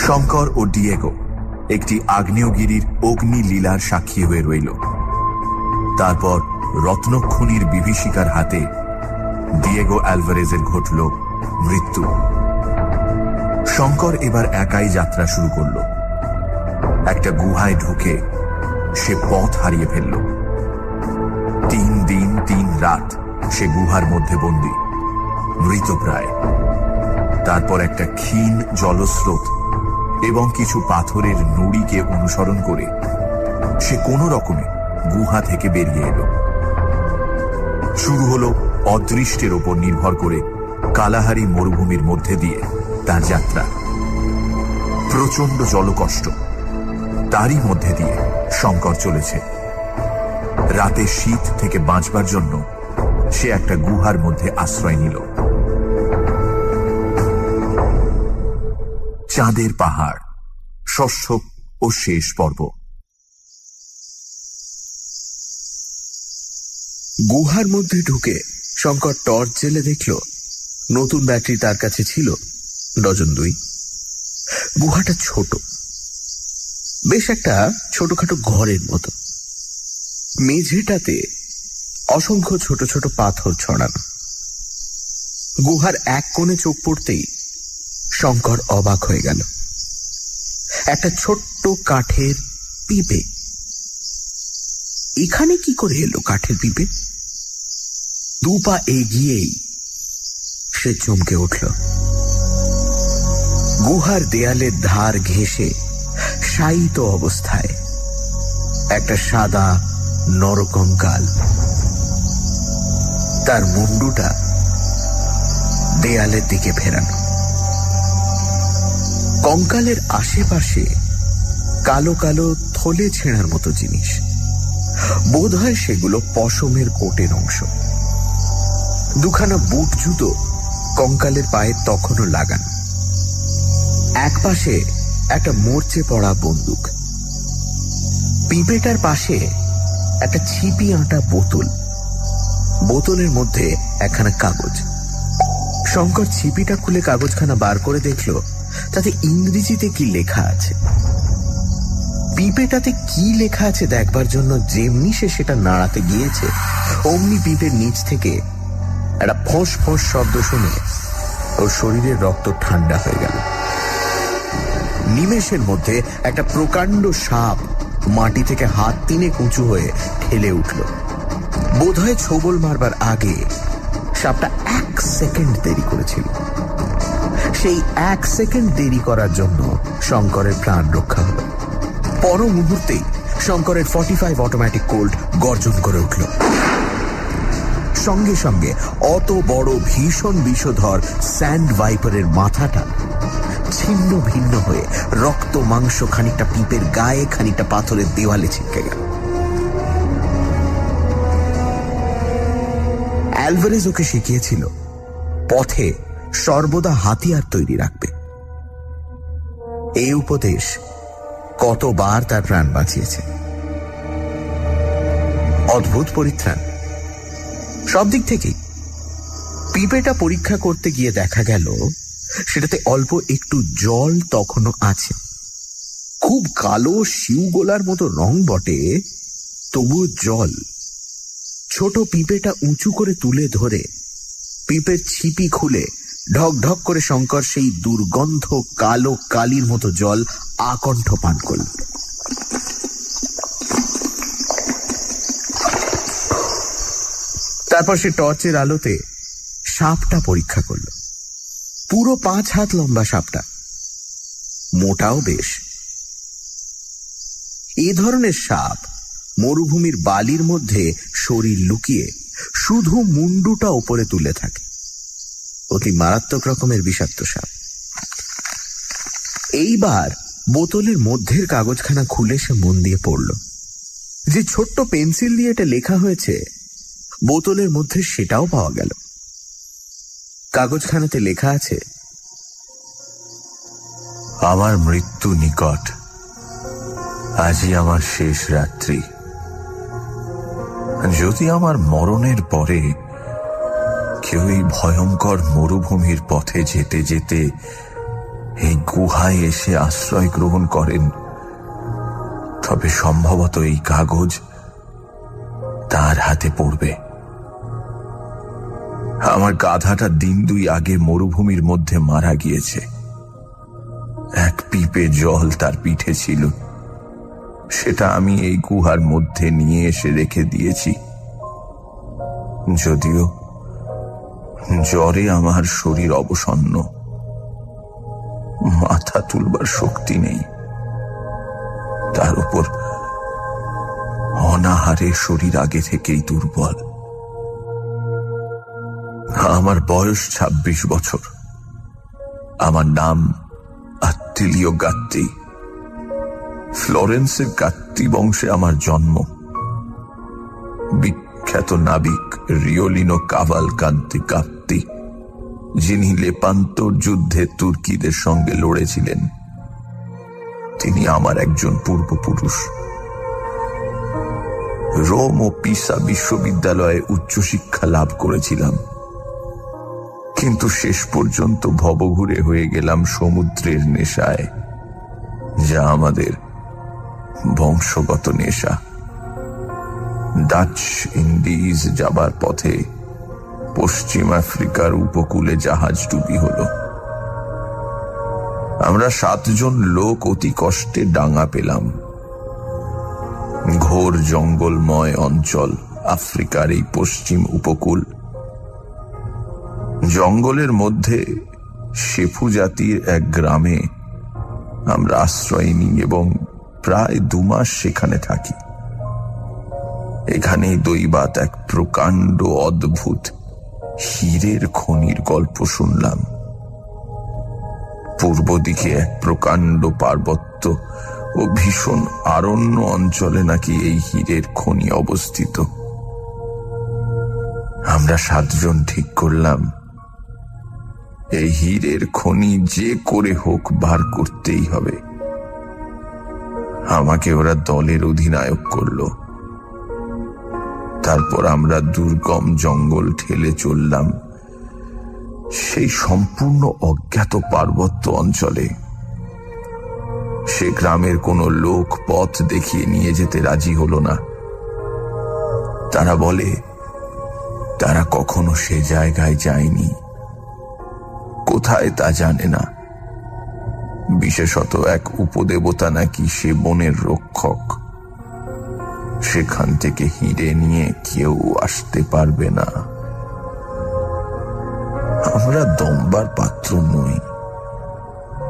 শঙ্কর ও Diego একটি আগ্নেয়গিরির অগ্নি লীলার সাক্ষী হয়ে রইল। তারপর রত্নখনির বিভীষিকার হাতে ডিয়েগো অ্যালভারেজের ঘটল মৃত্যু। শঙ্কর এবার একাই যাত্রা শুরু করল। একটা গুহায় ঢুকে সে পথ হারিয়ে ফেলল। 3 দিন 3 রাত সে গুহার মধ্যে বন্দী, মৃতপ্রায়। তারপর একটা ক্ষীণ জলস্রোত এবং কিছু পাথরের নুড়িকে অনুসরণ করে সে কোনো রকমে গুহা থেকে বেরিয়ে এলো। শুরু হলো অদৃষ্টের ওপর নির্ভর করে কালাহারি মরুভূমির মধ্যে দিয়ে তার যাত্রা। প্রচন্ড জলকষ্ট, তারই মধ্যে দিয়ে শঙ্কর চলেছে। রাতে শীত থেকে বাঁচবার জন্য সে একটা গুহার মধ্যে আশ্রয় নিল। চাঁদের পাহাড়, ষষ্ঠ ও শেষ পর্ব। গুহার মধ্যে ঢুকে শঙ্কর টর্চ জেলে দেখল নতুন ব্যাটারি তার কাছে ছিল 2 গুহাটা ছোট, বেশ একটা ছোটখাটো ঘরের মতো। মেঝেটাতে অসংখ্য ছোট ছোট পাথর ছড়ানো। গুহার এক কোণে চোখ পড়তেই শঙ্কর অবাক হয়ে গেল। একটা ছোট্ট কাঠের পিঁপে। এখানে কি করে এলো কাঠের পিঁপে? 2 পা এগিয়েই সে চমকে উঠল। গুহার দেয়ালের ধার ঘেঁষে শায়িত অবস্থায় একটা সাদা নরকঙ্কাল। তার মুন্ডুটা দেয়ালের দিকে ফেরানো। কঙ্কালের আশেপাশে কালো কালো থলে ছেঁড়ার মতো জিনিস। বোধহয় সেগুলো পশমের কোটের অংশ। 2খানা বুট জুতো কঙ্কালের পায়ে তখনও লাগানো। এক পাশে একটা মরচে পড়া বন্দুক। পিঁপেটার পাশে একটা ছিপি আঁটা বোতল। বোতলের মধ্যে একখানা কাগজ। শঙ্কর ছিপিটা খুলে কাগজখানা বার করে দেখল তাতে ইংরেজিতে কি লেখা আছে। পিঁপেটাতে কি লেখা আছে দেখবার জন্য যেমনি সে সেটা নাড়াতে গিয়েছে, অমনি পিঁপের নিচ থেকে একটা ফোঁস ফোঁস শব্দ শুনে ওর শরীরের রক্ত ঠান্ডা হয়ে গেল। নিমেষের মধ্যে একটা প্রকাণ্ড সাপ মাটি থেকে হাত 3 উঁচু হয়ে ঠেলে উঠল। বোধহয় ছোবল মারবার আগে সাপটা 1 সেকেন্ড দেরি করেছিল। সেই 1 সেকেন্ড দেরি করার জন্য শঙ্করের প্রাণ রক্ষা হল। পর মুহূর্তেই শঙ্করের 45 অটোমেটিক কোল্ট গর্জন করে উঠল। সঙ্গে সঙ্গে অত বড় ভীষণ বিষধর স্যান্ড ভাইপারের মাথাটা ছিন্ন ভিন্ন হয়ে রক্ত মাংস খানিকটা পিঁপের গায়ে, খানিকটা পাথরের দেওয়ালে ছিটকে গেল। অ্যালভারেজ ওকে শিখিয়েছিল পথে সর্বদা হাতিয়ার তৈরি রাখবে। এই উপদেশ কতবার তার প্রাণ বাঁচিয়েছে। অদ্ভুত পরিত্রাণ সব দিক থেকেই। পিঁপেটা পরীক্ষা করতে গিয়ে দেখা গেল সেটাতে অল্প একটু জল তখনও আছে। খুব কালো শিউগোলার মতো রং বটে, তবুও জল। ছোট পিঁপেটা উঁচু করে তুলে ধরে পিঁপের ছিপি খুলে ঢক ঢক করে শঙ্কর সেই দুর্গন্ধ কালো কালির মতো জল আকণ্ঠ পান করল। তারপর সে টর্চের আলোতে সাপটা পরীক্ষা করল। পুরো 5 হাত লম্বা সাপটা, মোটাও বেশ। এ ধরনের সাপ মরুভূমির বালির মধ্যে শরীর লুকিয়ে শুধু মুন্ডুটা উপরে তুলে থাকে। অতি মারাত্মক রকমের বিষাক্ত সাপ। এইবার বোতলের মধ্যের কাগজখানা খুলে সে মন দিয়ে পড়ল। যে ছোট্ট পেন্সিল দিয়ে এটা লেখা হয়েছে, বোতলের মধ্যে সেটাও পাওয়া গেল। কাগজখানাতে লেখা আছে, আমার মৃত্যু নিকট, আজই আমার শেষ রাত্রি। যদি আমার মরণের পরে কেউ এই ভয়ঙ্কর মরুভূমির পথে যেতে যেতে এই গুহায় এসে আশ্রয় গ্রহণ করেন, তবে সম্ভবত এই কাগজ তার হাতে পড়বে। আমার গাধাটা দিন 2 আগে মরুভূমির মধ্যে মারা গিয়েছে। এক পিপে জল তার পিঠে ছিল, সেটা আমি এই গুহার মধ্যে নিয়ে এসে রেখে দিয়েছি। যদিও জ্বরে আমার শরীর অবসন্ন, মাথা তুলবার শক্তি নেই, তার উপর অনাহারে শরীর আগে থেকেই দুর্বল। আমার বয়স 26 বছর। আমার নাম আত্তিলিও গাত্তি। ফ্লোরেন্সের গাত্তি বংশে আমার জন্ম। বিখ্যাত নাবিক রিওলিনো কাভালকান্তি গাত্তি, যিনি লেপান্তর যুদ্ধে তুর্কিদের সঙ্গে লড়েছিলেন, তিনি আমার একজন পূর্বপুরুষ। রোম ও পিসা বিশ্ববিদ্যালয়ে উচ্চশিক্ষা লাভ করেছিলাম, কিন্তু শেষ পর্যন্ত ভবঘুরে হয়ে গেলাম সমুদ্রের নেশায়, যা আমাদের বংশগত নেশা। ডাচ ইন্ডিজ যাবার পথে পশ্চিম আফ্রিকার উপকূলে জাহাজ ডুবি হল। আমরা 7 জন লোক অতি কষ্টে ডাঙা পেলাম। ঘোর জঙ্গলময় অঞ্চল আফ্রিকার এই পশ্চিম উপকূল। জঙ্গলের মধ্যে শেফু জাতির এক গ্রামে আমরা আশ্রয় নিই এবং প্রায় 2 মাস সেখানে থাকি। এখানেই দৈবাত এক প্রকাণ্ড অদ্ভুত হীরের খনির গল্প শুনলাম। পূর্ব দিকে এক প্রকাণ্ড পার্বত্য ও ভীষণ আরণ্য অঞ্চলে নাকি এই হীরের খনি অবস্থিত। আমরা 7 জন ঠিক করলাম, এই হীরের খনি যে করে হোক বার করতেই হবে। আমাকে ওরা দলের অধিনায়ক করল। তারপর আমরা দুর্গম জঙ্গল ঠেলে চললাম সেই সম্পূর্ণ অজ্ঞাত পার্বত্য অঞ্চলে। সে গ্রামের কোনো লোক পথ দেখিয়ে নিয়ে যেতে রাজি হলো না। তারা বলে তারা কখনো সে জায়গায় যায়নি, কোথায় তা জানে না। বিশেষত এক উপদেবতা নাকি সে বনের রক্ষক, সেখান থেকে হীরে নিয়ে কেউ আসতে পারবে না। আমরা দমবার পাত্র নই।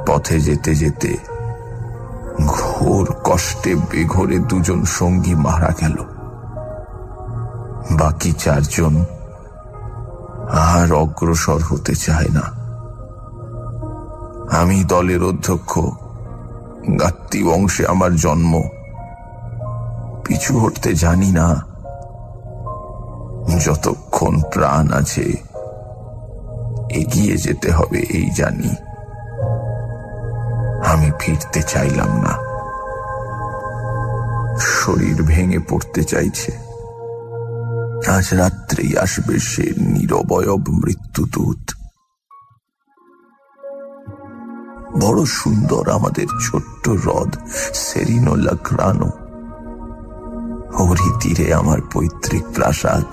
পথে যেতে যেতে ঘোর কষ্টে বেঘরে 2 জন সঙ্গী মারা গেল। বাকি 4 জন আর অগ্রসর হতে চায় না। আমি দলের অধ্যক্ষ, গাত্তি বংশে আমার জন্ম। পিছু হটতে জানি না। যতক্ষণ প্রাণ আছে এগিয়ে যেতে হবে এই জানি। আমি ফিরতে চাইলাম না। শরীর ভেঙে পড়তে চাইছে। আজ রাত্রেই আসবে সে নিরবয়ব মৃত্যুদূত। বড় সুন্দর আমাদের ছোট্ট হ্রদ সেরিনো লাগ্রানো। ওরই তীরে আমার পৈতৃক প্রাসাদ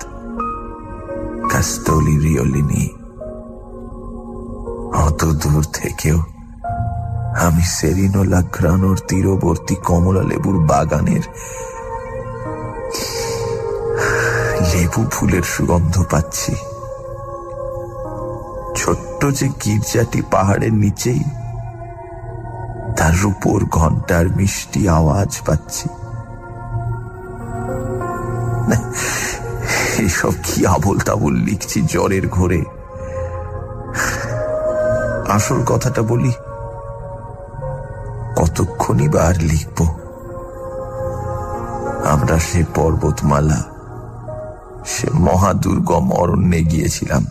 কাস্তলি রিওলিনি। অত দূর থেকেও আমি সেরিনো লাগ্রানোর তীরবর্তী কমলা লেবুর বাগানের লেবু ফুলের সুগন্ধ পাচ্ছি। ছোট্ট যে গির্জাটি পাহাড়ের নিচেই, তার উপর ঘন্টার মিষ্টি আওয়াজ পাচ্ছি। এসব কি আবোল তাবোল লিখছি জ্বরের ঘোরে। আসল কথাটা বলি, কতক্ষণই বা আর লিখব। আমরা সে পর্বতমালা, সে মহাদুর্গম অরণ্যে গিয়েছিলাম।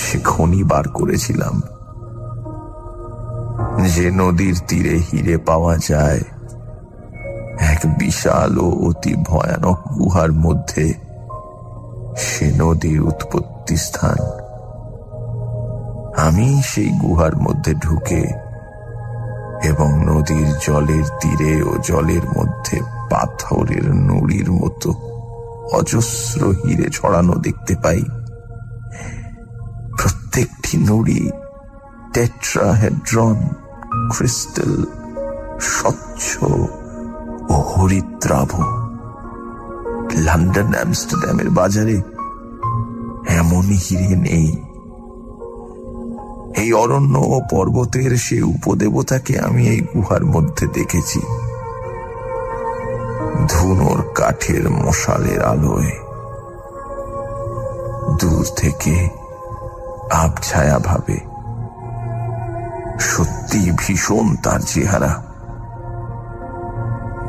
সে খনি বার করেছিলাম। যে নদীর তীরে হীরে পাওয়া যায়, এক বিশাল ও অতি ভয়ানক গুহার মধ্যে সে নদীর উৎপত্তি স্থান। আমি সেই গুহার মধ্যে ঢুকে এবং নদীর জলের তীরে ও জলের মধ্যে পাথরের নুড়ির মতো অজস্র হিরে ছড়ানো দেখতে পাই। প্রত্যেকটি নুড়ি টেট্রাহেড্রন ক্রিস্টাল, স্বচ্ছ ও হরিদ্রাভ। লন্ডন আমস্টারডামের বাজারে এমন হিরে নেই। এই অরণ্য ও পর্বতের সে উপদেবতাকে আমি এই গুহার মধ্যে দেখেছি। ধুনোর কাঠের মশালের আলোয় দূর থেকে আবছায়া ভাবে। সত্যি ভীষণ তার চেহারা।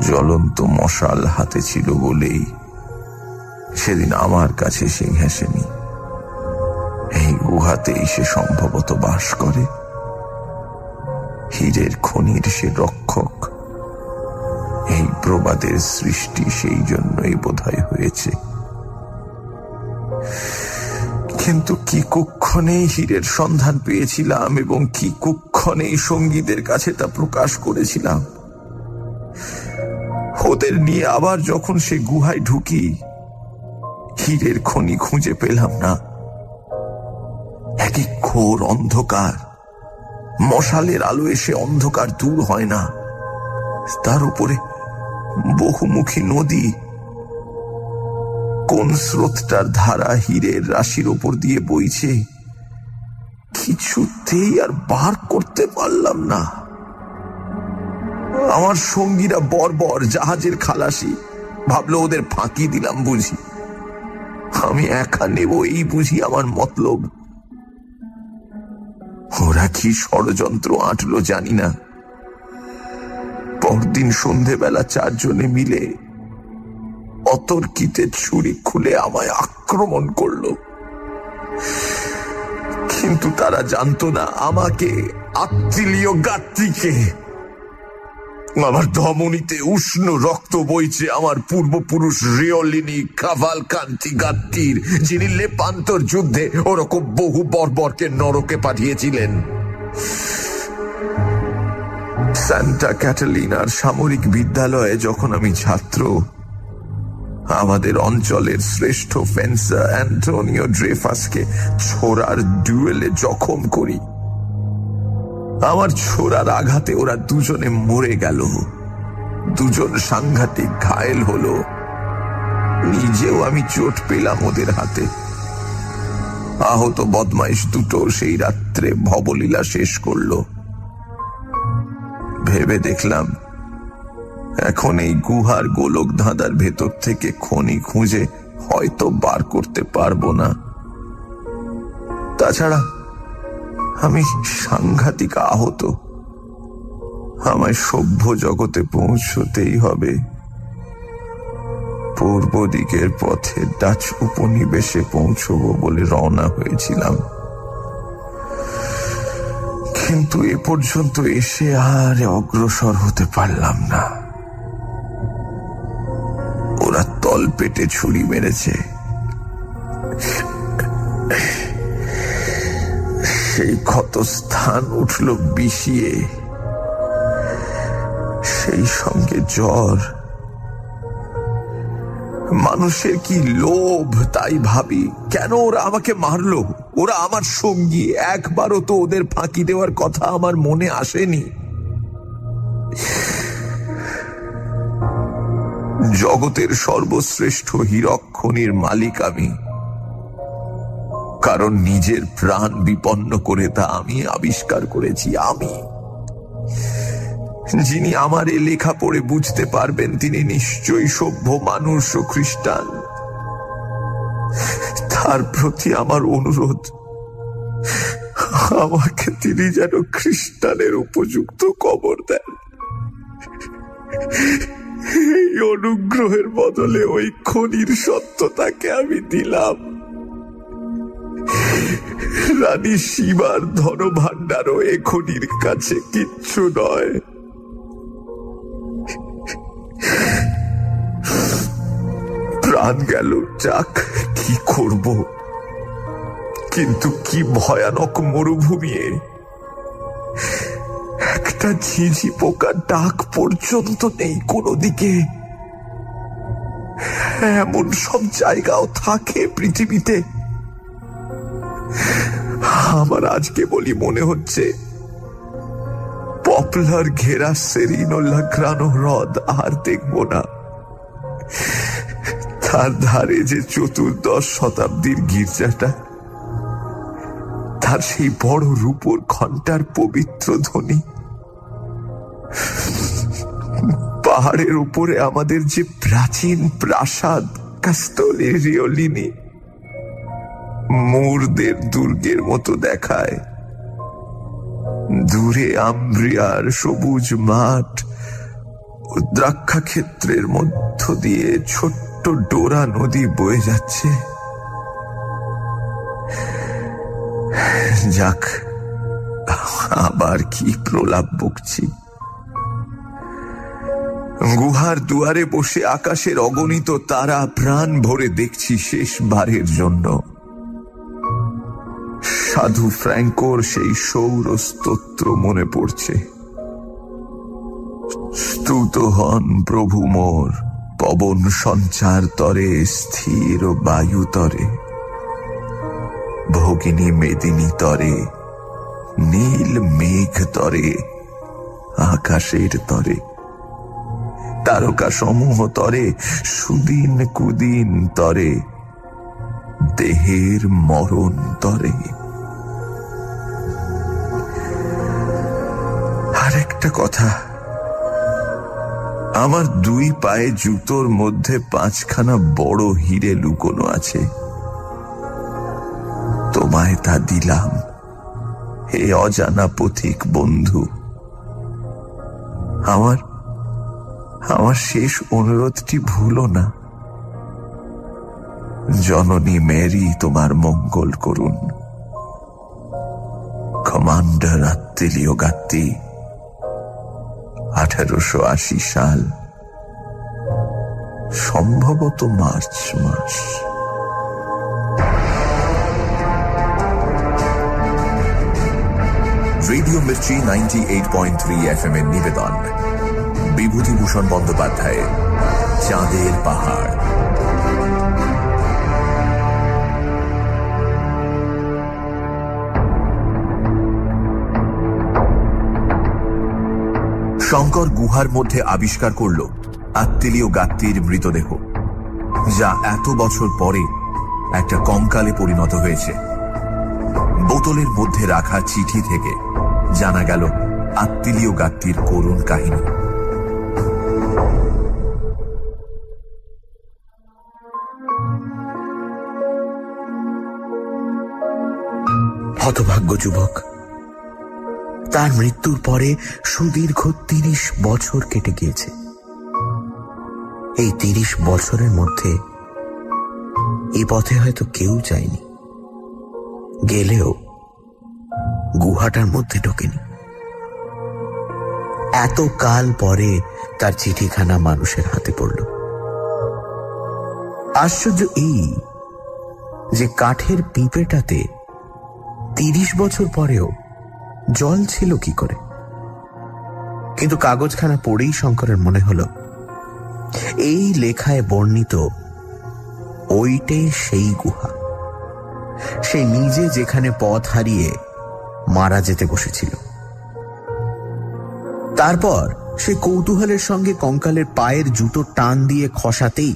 জ্বলন্ত মশাল হাতে ছিল বলেই সেদিন আমার কাছে সিংহাসনী। এই গুহাতেই সে সম্ভবত বাস করে। হীরের খনির সে রক্ষক। এই প্রবাদের সৃষ্টি সেই জন্যই বোধহয় হয়েছে। কিন্তু কি কুক্ষণেই হীরের সন্ধান পেয়েছিলাম এবং কি কুক্ষণেই সঙ্গীদের কাছে তা প্রকাশ করেছিলাম। ওদের নিয়ে আবার যখন সে গুহায় ঢুকি, হীরের খনি খুঁজে পেলাম না। একই ঘোর অন্ধকার। মশালের আলোয় সে অন্ধকার দূর হয় না। তার উপরে বহুমুখী নদী। কোন স্রোতটার ধারা হীরের রাশির ওপর দিয়ে বইছে কিছুতেই আর বার করতে পারলাম না। আমার সঙ্গীরা বর্বর জাহাজের খালাসি ভাবলো ওদের ফাঁকি দিলাম বুঝি। আমি একা নেব এই বুঝি আমার মতলব। ওরা কি ষড়যন্ত্র আঁটলো জানি না। পরদিন সন্ধেবেলা 4 জনে মিলে অতর্কিতে ছুরি খুলে আমায় আক্রমণ করলো। কিন্তু তারা জানতো না আমাকে, আত্মীয় গাত্রীকে। আমার ধমনীতে উষ্ণ রক্ত বইছে আমার পূর্বপুরুষ রিওলিনি কাভালকান্তি গাত্রীর, যিনি লেপান্তর যুদ্ধে ওরকম বহু বর্বরকে নরকে পাঠিয়েছিলেন। সান্টা ক্যাটালিনার সামরিক বিদ্যালয়ে যখন আমি ছাত্র, আমাদের অঞ্চলের শ্রেষ্ঠ ফেন্সার অ্যান্টোনিও ড্রেফাসকে ছোড়ার ডুয়েলে জখম করি। আমার ছোড়ার আঘাতে ওরা দুজনে মরে গেল। দুজন সাংঘাতিক ঘায়েল হলো। নিজেও আমি চোট পেলাম ওদের হাতে। আহত বদমাইশ দুটো সেই রাত্রে ভবলীলা শেষ করলো। ভেবে দেখলাম এখন এই গুহার গোলক ধাঁধার ভেতর থেকে খনি খুঁজে হয়তো বার করতে পারবো না। তাছাড়া আমি সাংঘাতিক আহত। আমায় সভ্য জগতে পৌঁছতেই হবে। পূর্ব দিকের পথে ডাচ উপনিবেশে পৌঁছবো বলে রওনা হয়েছিলাম। কিন্তু এ পর্যন্ত এসে আর অগ্রসর হতে পারলাম না। ওরা তল পেটে ছুরি মেরেছে। সেই ক্ষতস্থান উঠল বিষিয়ে, সেই সঙ্গে জ্বর। মানুষের কি লোভ তাই ভাবি। কেন ওরা আমাকে মারলো? ওরা আমার সঙ্গী। একবারও তো ওদের ফাঁকি দেওয়ার কথা আমার মনে আসেনি। জগতের সর্বশ্রেষ্ঠ হীরক খনির মালিক আমি, কারণ নিজের প্রাণ বিপন্ন করে তা আমি আবিষ্কার করেছি। আমি, যিনি আমার এ লেখা পড়ে বুঝতে পারবেন তিনি নিশ্চয়ই সভ্য মানুষ ও খ্রিস্টান। তার প্রতি আমার অনুরোধ, আমাকে তিনি যেন খ্রিস্টানের উপযুক্ত কবর দেন। এই অনুগ্রহের বদলে ওই খনির সত্যতাকে আমি দিলাম। রানী শিবার ধনভাণ্ডারও এ খনির কাছে কিচ্ছু নয়। প্রাণ গেল, যাক, কি করব? কিন্তু কি ভয়ানক মরুভূমি! একটা ঝিঝি পোকার ডাক পর্যন্ত নেই কোনো দিকে। এমন সব জায়গাও থাকে পৃথিবীতে। আমার আজকে বলি মনে হচ্ছে পপলার ঘেরা সেরিনো লাগ্রানো হ্রদ আর দেখব না। তার ধারে যে 14 শতাব্দীর গির্জাটা, তার সেই বড় রূপোর ঘণ্টার পবিত্র ধ্বনি, পাহাড়ের উপরে আমাদের যে প্রাচীন প্রাসাদ কাস্তলে রিওলিনি, মুরদের দুর্গের মতো দেখায়। দূরে আম্ব্রিয়ার সবুজ মাঠ ও দ্রাক্ষা ক্ষেত্রের মধ্য দিয়ে ছোট্ট ডোরা নদী বয়ে যাচ্ছে। যাক, আবার কি প্রলাপ বকছি। গুহার দুয়ারে বসে আকাশের অগণিত তারা প্রাণ ভরে দেখছি শেষবারের জন্য। সাধু ফ্র্যাঙ্কোর সেই সৌর স্তোত্র মনে পড়ছে। স্তুত হন প্রভু মোর, পবন সঞ্চার তরে, স্থির বায়ু তরে, ভগিনী মেদিনী তরে, নীল মেঘ তরে, আকাশের তরে, তারকা সমূহ তরে, সুদিন কুদিন তরে, দেহের মরণ তরে। আর একটা কথা, আমার 2 পায়ে জুতোর মধ্যে 5খানা বড় হিরে লুকোনো আছে। তোমায় তা দিলাম, হে অজানা পথিক বন্ধু। আমার শেষ অনুরোধটি ভুলো না। জননী মেরি তোমার মঙ্গল করুন। কমান্ডার আত্তেলিও গাত্তি, 1880 সাল, সম্ভবত মার্চ মাস। রেডিও মির্চি 98.3 FM এর নিবেদন বিভূতিভূষণ বন্দ্যোপাধ্যায়ের চাঁদের পাহাড়। শঙ্কর গুহার মধ্যে আবিষ্কার করল আত্তেলিও গাত্তির মৃতদেহ, যা এত বছর পরে একটা কঙ্কালে পরিণত হয়েছে। বোতলের মধ্যে রাখা চিঠি থেকে জানা গেল আত্তেলিও গাত্তির করুণ কাহিনী। হতভাগ্য যুবক, তার মৃত্যুর পরে সুদীর্ঘ 30 বছর কেটে গিয়েছে। এই 30 বছরের মধ্যে এই পথে হয়তো কেউ যায়নি, গেলেও গুহাটার মধ্যে ঢোকেনি। এত কাল পরে তার চিঠিখানা মানুষের হাতে পড়ল। আশ্চর্য এই যে কাঠের পিঁপেটাতে 30 বছর পরেও জল ছিল কি করে। কিন্তু কাগজখানা পড়েই শঙ্করের মনে হল এই লেখায় বর্ণিত ওইটাই সেই গুহা, সে নিজে যেখানে পথ হারিয়ে মারা যেতে বসেছিল। তারপর সে কৌতূহলের সঙ্গে কঙ্কালের পায়ের জুতো টান দিয়ে খসাতেই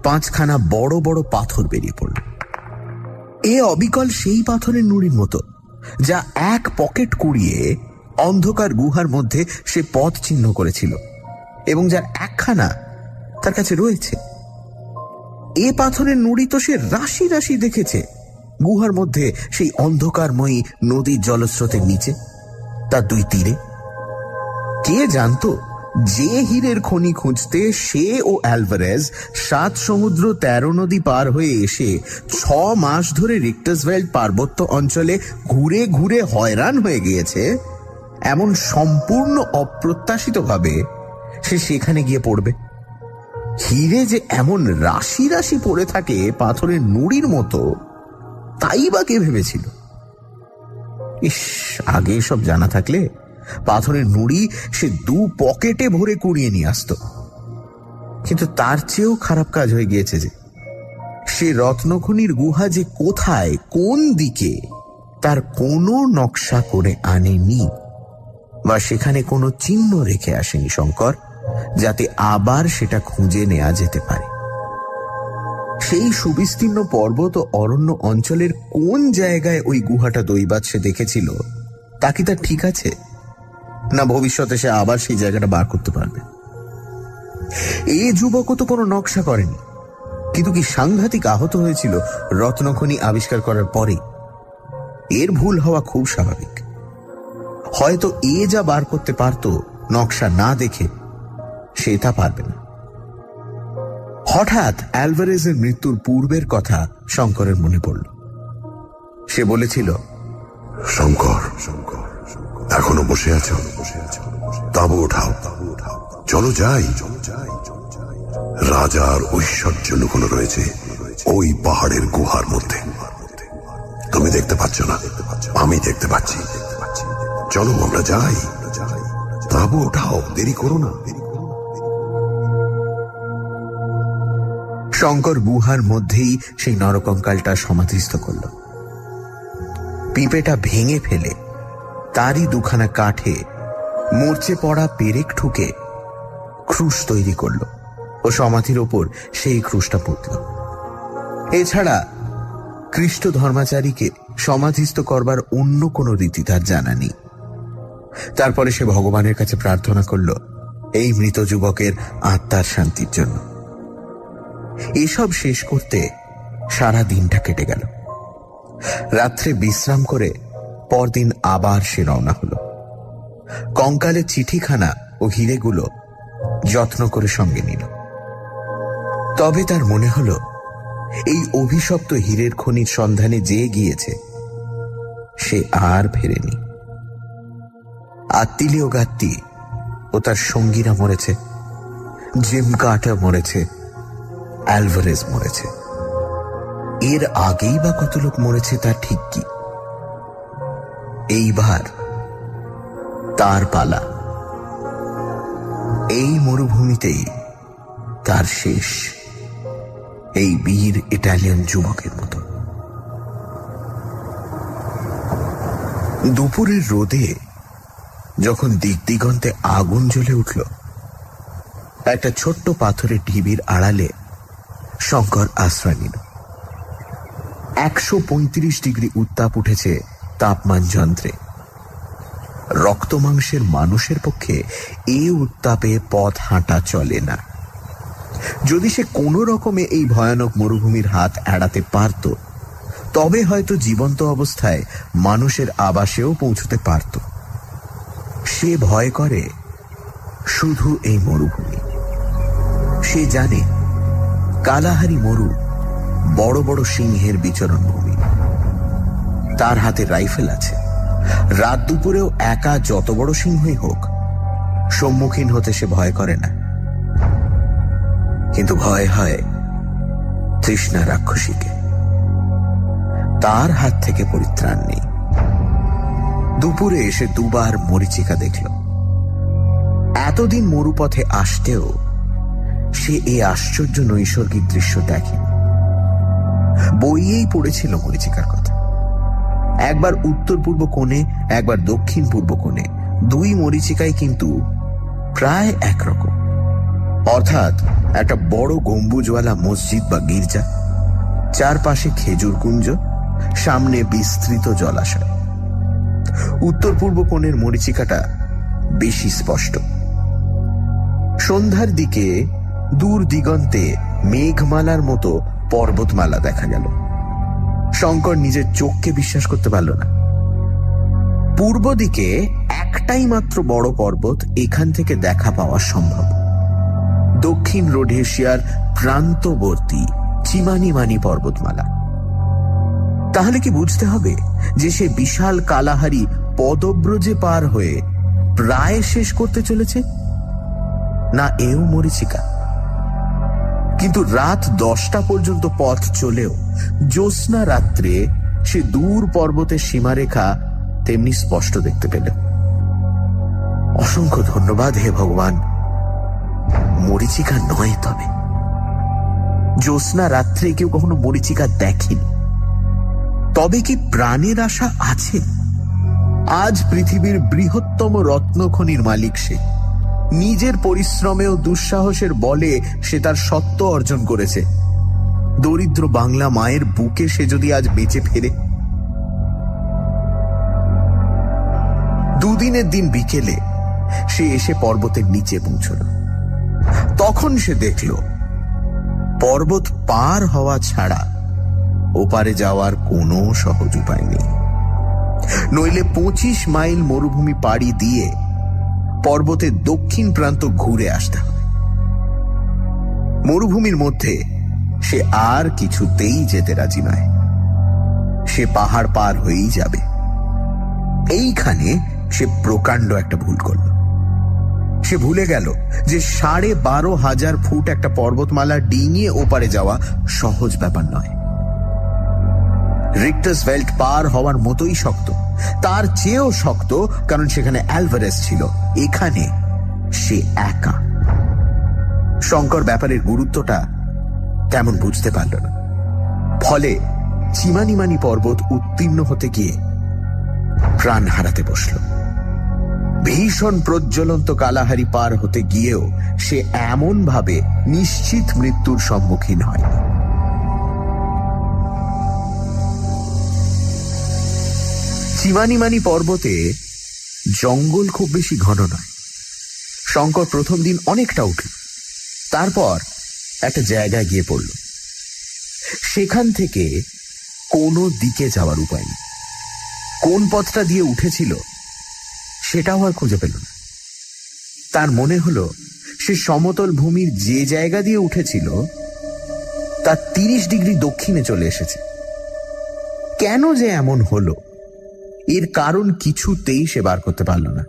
5খানা বড় বড় পাথর বেরিয়ে পড়ল। এ অবিকল সেই পাথরের নুড়ির মতো, যা এক পকেট কুড়িয়ে অন্ধকার গুহার মধ্যে সে পথ চিহ্ন করেছিল এবং যার একখানা তার কাছে রয়েছে। এ পাথরের নুড়ি তো সে রাশি রাশি দেখেছে গুহার মধ্যে, সেই অন্ধকারময়ী নদীর জলস্রোতের নিচে, তার 2 তীরে। কে জানতো যে হীরের খনি খুঁজতে সে ও অ্যালভারেজ 7 সমুদ্র 13 নদী পার হয়ে এসে 6 মাস ধরে রিক্টাসভেল্ড পার্বত্য অঞ্চলে ঘুরে ঘুরে হয়রান হয়ে গিয়েছে, এমন সম্পূর্ণ অপ্রত্যাশিতভাবে সে সেখানে গিয়ে পড়বে। হীরে যে এমন রাশি রাশি পড়ে থাকে পাথরের নুড়ির মতো, তাই বা কে ভেবেছিল? ইস, আগে সব জানা থাকলে পাথরের নুড়ি সে 2 পকেটে ভরে কুড়িয়ে নিয়ে আসত। কিন্তু তার চেয়েও খারাপ কাজ হয়ে গিয়েছে যে সে রত্নখনির গুহা যে কোথায়, কোন দিকে, তার কোনো নকশা করে আনেনি, বা সেখানে কোনো চিহ্ন রেখে আসেনি শঙ্কর, যাতে আবার সেটা খুঁজে নেওয়া যেতে পারে। সেই সুবিস্তীর্ণ পর্বত ও অরণ্য অঞ্চলের কোন জায়গায় ওই গুহাটা দৈবাৎ সে দেখেছিল তা কি তার ঠিক আছে, না ভবিষ্যতে সে আবার সেই জায়গাটা বার করতে পারবে? এই যুবকও তো কোনো নকশা করেনি, কিন্তু কি সাংঘাতিক আহত হয়েছিল রত্নখনি আবিষ্কার করার পরে। এর ভুল হওয়া খুব স্বাভাবিক। হয়তো এ যা বার করতে পারত নকশা না দেখে, সে তা পারবে না। হঠাৎ অ্যালভারেজের মৃত্যুর পূর্বের কথা শঙ্করের মনে পড়ল। সে বলেছিল, শঙ্কর, এখনো বসে আছো? তাবু ওঠাও, চলো যাই। রাজার ঐশ্বর্য লুকোনো রয়েছে ওই পাহাড়ের গুহার মধ্যে। তুমি দেখতে পাচ্ছ না, আমি দেখতে পাচ্ছি। চলো আমরা যাই। তাবু ওঠাও, দেরি করো না। শঙ্কর গুহার মধ্যেই সেই নরকঙ্কালটা সমাধিস্থ করল। পিঁপেটা ভেঙে ফেলে তারই 2খানা কাঠে মরচে পড়া পেরেক ঠুকে ক্রুশ তৈরি করল ও সমাধির ওপর সেই ক্রুশটা পুঁতল। এছাড়া খ্রিস্ট ধর্মাচারীকে সমাধিস্থ করবার অন্য কোনো রীতি তার জানা নেই। তারপরে সে ভগবানের কাছে প্রার্থনা করল এই মৃত যুবকের আত্মার শান্তির জন্য। এসব শেষ করতে সারা দিনটা কেটে গেল। রাত্রে বিশ্রাম করে পরদিন আবার সে রওনা হল। কঙ্কালের চিঠিখানা ও হিরেগুলো যত্ন করে সঙ্গে নিল। তবে তার মনে হল এই অভিশপ্ত হীরের খনির সন্ধানে যে গিয়েছে সে আর ফেরেনি। আত্মিলীয় গাত্তি ও তার সঙ্গীরা মরেছে, জিম কার্টার মরেছে, অ্যালভারেজ মরেছে। এর আগেই বা কত লোক মরেছে তা ঠিক কি? এইবার তার পালা। এই মরুভূমিতেই তার শেষ, এই বীর ইটালিয়ান যুবকের মতো। দুপুরের রোদে যখন দিগদিগন্তে আগুন জ্বলে উঠল, একটা ছোট্ট পাথরের ঢিবির আড়ালে শঙ্কর আশ্রয় নিল। 135 ডিগ্রি উত্তাপ উঠেছে তাপমান যন্ত্রে। রক্ত মাংসের মানুষের পক্ষে এ উত্তাপে পথ হাঁটা চলে না। যদি সে কোনো রকমে এই ভয়ানক মরুভূমির হাত এড়াতে পারত, তবে হয়তো জীবন্ত অবস্থায় মানুষের আবাসেও পৌঁছতে পারত। সে ভয় করে শুধু এই মরুভূমি। সে জানে কালাহারি মরু বড় বড় সিংহের বিচরণ ভূমি। তার হাতে রাইফেল আছে। রাত দুপুরেও একা যত বড় সিংহই হোক, সম্মুখীন হতে সে ভয় করে না। কিন্তু ভয় হয় তৃষ্ণা রাক্ষসীকে। তার হাত থেকে পরিত্রাণ নেই। দুপুরে এসে 2বার মরীচিকা দেখল। এতদিন মরুপথে আসতেও সে এই আশ্চর্য নৈসর্গিক দৃশ্য দেখেনি। বইয়েই পড়েছিল মরীচিকার কথা। একবার উত্তর পূর্ব কোণে, একবার দক্ষিণ পূর্ব কোণে, 2 মরীচিকাই কিন্তু প্রায় একরকম। অর্থাৎ একটা বড় গম্বুজওয়ালা মসজিদ বা গির্জা, চারপাশে খেজুর কুঞ্জ, সামনে বিস্তৃত জলাশয়। উত্তর পূর্ব কোণের মরীচিকাটা বেশি স্পষ্ট। সন্ধ্যার দিকে দূর দিগন্তে মেঘমালার মতো পর্বতমালা দেখা গেল। শঙ্কর নিজের চোখকে বিশ্বাস করতে পারল না। পূর্ব দিকে একটাই মাত্র বড় পর্বত এখান থেকে দেখা পাওয়া সম্ভব। দক্ষিণ রোডেশিয়ার প্রান্তবর্তী চিমানিমানি পর্বতমালা। তাহলে কি বুঝতে হবে যে সে বিশাল কালাহারি পদব্রজে পার হয়ে প্রায় শেষ করতে চলেছে? না এও মরীচিকা? কিন্তু রাত 10টা পর্যন্ত পথ চলেও জ্যোৎস্না রাত্রে সে দূর পর্বতের সীমারেখা তেমনি স্পষ্ট দেখতে পেল। অসংখ্য ধন্যবাদ হে ভগবান, মরীচিকা নয়। তবে জ্যোৎস্না রাত্রে কেউ কখনো মরীচিকা দেখেনি। তবে কি প্রাণের আশা আছে? আজ পৃথিবীর বৃহত্তম রত্নখনির মালিক সে। নিজের পরিশ্রমে ও দুঃসাহসের বলে সে তার সত্ত্ব অর্জন করেছে। দরিদ্র বাংলা মায়ের বুকে সে যদি আজ বেঁচে ফেরে। দুদিনের দিন বিকেলে সে এসে পর্বতের নিচে পৌঁছল। তখন সে দেখল পর্বত পার হওয়া ছাড়া ওপারে যাওয়ার কোনো সহজ উপায় নেই। নইলে 25 মাইল মরুভূমি পাড়ি দিয়ে পর্বতের দক্ষিণ প্রান্ত ঘুরে আসতে হবে। মরুভূমির মধ্যে সে আর কিছুতেই যেতে রাজি নয়। সে পাহাড় পার হয়েই যাবে। এইখানে সে প্রকাণ্ড একটা ভুল করল। সে ভুলে গেল যে 12,500 ফুট একটা পর্বতমালা ডিঙিয়ে ওপারে যাওয়া সহজ ব্যাপার নয়। রিক্টাস ভেল্ট পার হওয়ার মতোই শক্ত, তার চেয়েও শক্ত, কারণ সেখানে অ্যালভারেস্ট ছিল। এখানে সে একা। শঙ্কর ব্যাপারের গুরুত্বটা তেমন বুঝতে পারল না। ফলে চিমানিমানি পর্বত উত্তীর্ণ হতে গিয়ে প্রাণ হারাতে বসল। ভীষণ প্রজ্বলন্ত কালাহারি পার হতে গিয়েও সে এমন ভাবে নিশ্চিত মৃত্যুর সম্মুখীন হয়। চিমানিমানি পর্বতে জঙ্গল খুব বেশি ঘন নয়। শঙ্কর প্রথম দিন অনেকটা উঠল, তারপর একটা জায়গায় গিয়ে পড়ল। সেখান থেকে কোনো দিকে যাওয়ার উপায় নেই। কোন পথটা দিয়ে উঠেছিল সেটাও আর খুঁজে পেল না। তার মনে হলো সে সমতল ভূমির যে জায়গা দিয়ে উঠেছিল তার 30 ডিগ্রি দক্ষিণে চলে এসেছে। কেন যে এমন হলো এর কারণ কিছুতেই সে বার করতে পারল না।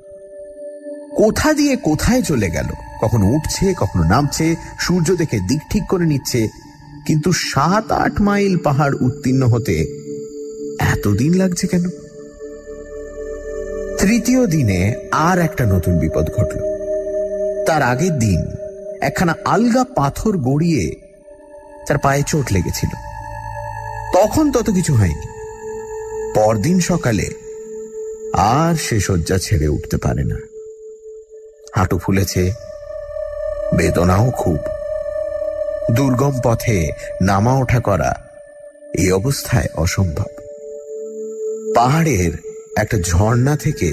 কোথা দিয়ে কোথায় চলে গেল, কখনো উঠছে কখনো নামছে, সূর্য দেখে দিক ঠিক করে নিচ্ছে, কিন্তু 7-8 মাইল পাহাড় উত্তীর্ণ হতে এতদিন লাগছে কেন? তৃতীয় দিনে আর একটা নতুন বিপদ ঘটল। তার আগের দিন একখানা আলগা পাথর গড়িয়ে তার পায়ে চোট লেগেছিল। তখন তত কিছু হয়নি। পরদিন সকালে আর সে শয্যা ছেড়ে উঠতে পারে না। হাঁটু ফুলেছে, বেদনাও খুব। দুর্গম পথে নামা ওঠা করা এই অবস্থায় অসম্ভব। পাহাড়ের একটা ঝর্ণা থেকে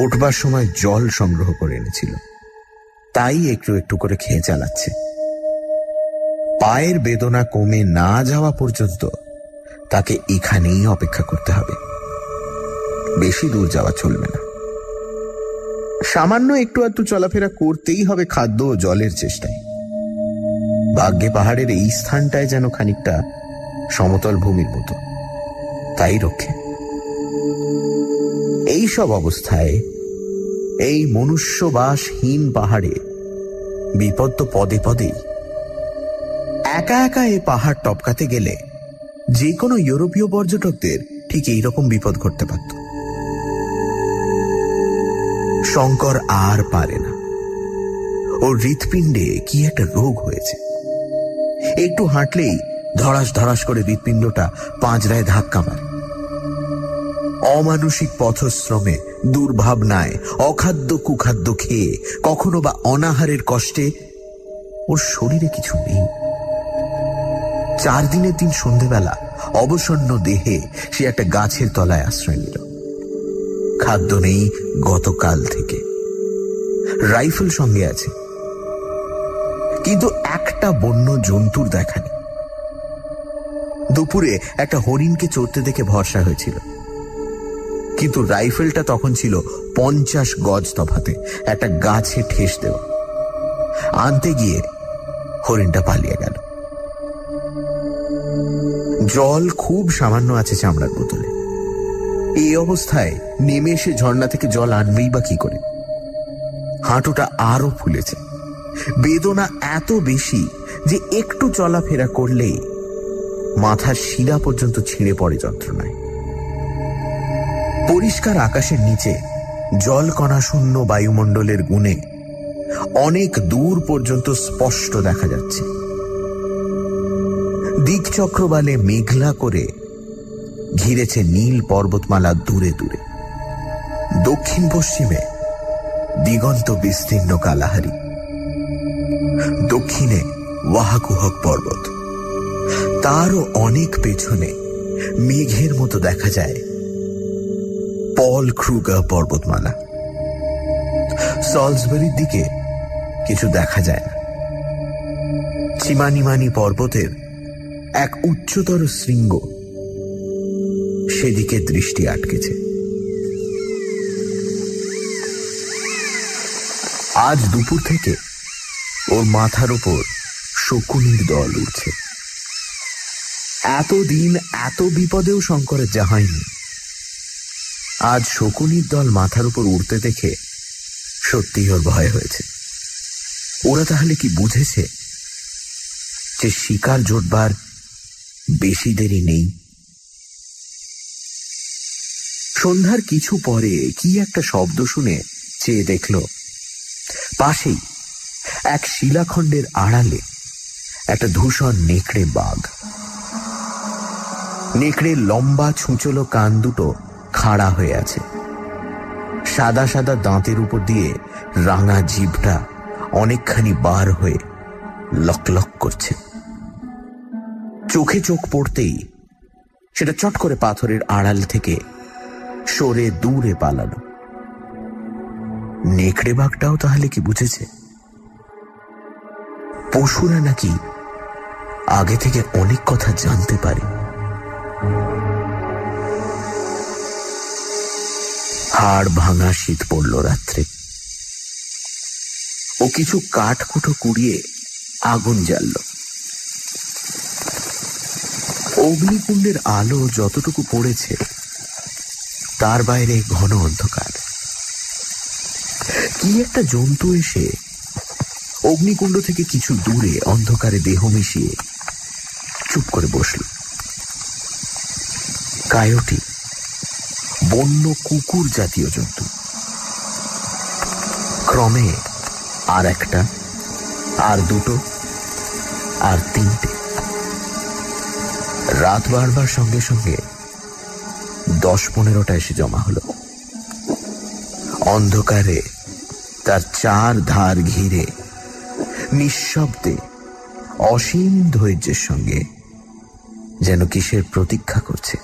উঠবার সময় জল সংগ্রহ করে এনেছিল, তাই একটু একটু করে খেয়ে চালাচ্ছে। পায়ের বেদনা কমে না যাওয়া পর্যন্ত তাকে এখানেই অপেক্ষা করতে হবে। বেশি দূর যাওয়া চলবে না। সামান্য একটু আধটু চলাফেরা করতেই হবে খাদ্য ও জলের চেষ্টায়। ভাগ্যে পাহাড়ের এই স্থানটায় যেন খানিকটা সমতল ভূমির মতো, তাই রক্ষে। এই সব অবস্থায় এই মনুষ্যবাসহীন পাহাড়ে বিপদ তো পদে পদেই। একা একা এই পাহাড় টপকাতে গেলে যে কোনো ইউরোপীয় পর্যটকদের ঠিক এইরকম বিপদ ঘটতে পারত। শঙ্কর আর পারে না। ওর হৃৎপিণ্ডে কি একটা রোগ হয়েছে। একটু হাঁটলেই ধড়াস ধড়াস করে হৃৎপিণ্ডটা পাঁজরায় ধাক্কা মারে। অমানসিক পথশ্রমে, দুর্ভাবনায়, অখাদ্য কুখাদ্য খেয়ে, কখনো বা অনাহারের কষ্টে ওর শরীরে কিছু নেই। 4 দিনের দিন সন্ধেবেলা অবসন্ন দেহে সে একটা গাছের তলায় আশ্রয় নিল। খাদ্য নেই গতকাল থেকে। রাইফেল সঙ্গে আছে, কিন্তু একটা বন্য জন্তুর দেখা নেই। দুপুরে একটা হরিণকে চড়তে দেখে ভরসা হয়েছিল, কিন্তু রাইফেলটা তখন ছিল 50 গজ তফাতে, একটা গাছে ঠেস দেওয়া। আনতে গিয়ে হরিণটা পালিয়ে গেল। জল খুব সামান্য আছে চামড়ার বোতলে। এই অবস্থায় নেমে এসে ঝর্ণা থেকে জল আনবেই বা কি করে? হাঁটুটা আরো ফুলেছে। বেদনা এত বেশি যে একটু চলাফেরা করলেই মাথার শিরা পর্যন্ত ছিঁড়ে পড়ে যন্ত্রণায়। পরিষ্কার আকাশের নিচে জলকণা শূন্য বায়ুমণ্ডলের গুণে অনেক দূর পর্যন্ত স্পষ্ট দেখা যাচ্ছে। দিকচক্রবালে মেঘলা করে ঘিরেছে নীল পর্বতমালা দূরে দূরে। দক্ষিণ পশ্চিমে দিগন্ত বিস্তীর্ণ কালাহারি, দক্ষিণে ওয়াহাকুহক পর্বত, তারও অনেক পেছনে মেঘের মতো দেখা যায় পল ক্রুগার পর্বতমালা। সলসবেরির দিকে কিছু দেখা যায় না। চিমানিমানি পর্বতের এক উচ্চতর শৃঙ্গ সেদিকে দৃষ্টি আটকেছে। আজ দুপুর থেকে ওর মাথার উপর শকুনির দল উঠছে। এতদিন এত বিপদেও শঙ্করের যা হয়নি। আজ শকুনির দল মাথার উপর উঠতে দেখে সত্যি ওর ভয় হয়েছে। ওরা তাহলে কি বুঝেছে যে শিকার জোটবার বেশি দেরি নেই? সন্ধ্যার কিছু পরে কি একটা শব্দ শুনে চেয়ে দেখল পাশেই এক শিলাখণ্ডের আড়ালে একটা ধূসর নেকড়ে বাঘ। নেকড়ের লম্বা ছুঁচলো কান দুটো খাড়া হয়ে আছে। সাদা সাদা দাঁতের উপর দিয়ে রাঙা জিভটা অনেকখানি বার হয়ে লকলক করছে। চোখে চোখ পড়তেই সেটা চট করে পাথরের আড়াল থেকে সরে দূরে পালালো। নেকড়ে বাঘটাও তাহলে কি বুঝেছে পশুরা নাকি আগে থেকে অনেক কথা জানতে পারে? হাড় ভাঙা শীত পড়ল রাত্রে। ও কিছু কাঠকুটো কুড়িয়ে আগুন জ্বালল। অগ্নিকুণ্ডের আলো যতটুকু পড়েছে তার বাইরে ঘন অন্ধকার। কি একটা জন্তু এসে অগ্নিকুণ্ড থেকে কিছু দূরে অন্ধকারে দেহ মিশিয়ে চুপ করে বসল। কায়োটি, বন্য কুকুর জাতীয় জন্তু। ক্রমে আর একটা, আর দুটো, আর তিনটে। রাত বাড়বার সঙ্গে সঙ্গে 10-15টা এসে জমা হলো। অন্ধকারে তার চার ধার ঘিরে নিঃশব্দে অসীম ধৈর্যের সঙ্গে যেন কিসের প্রতীক্ষা করছে।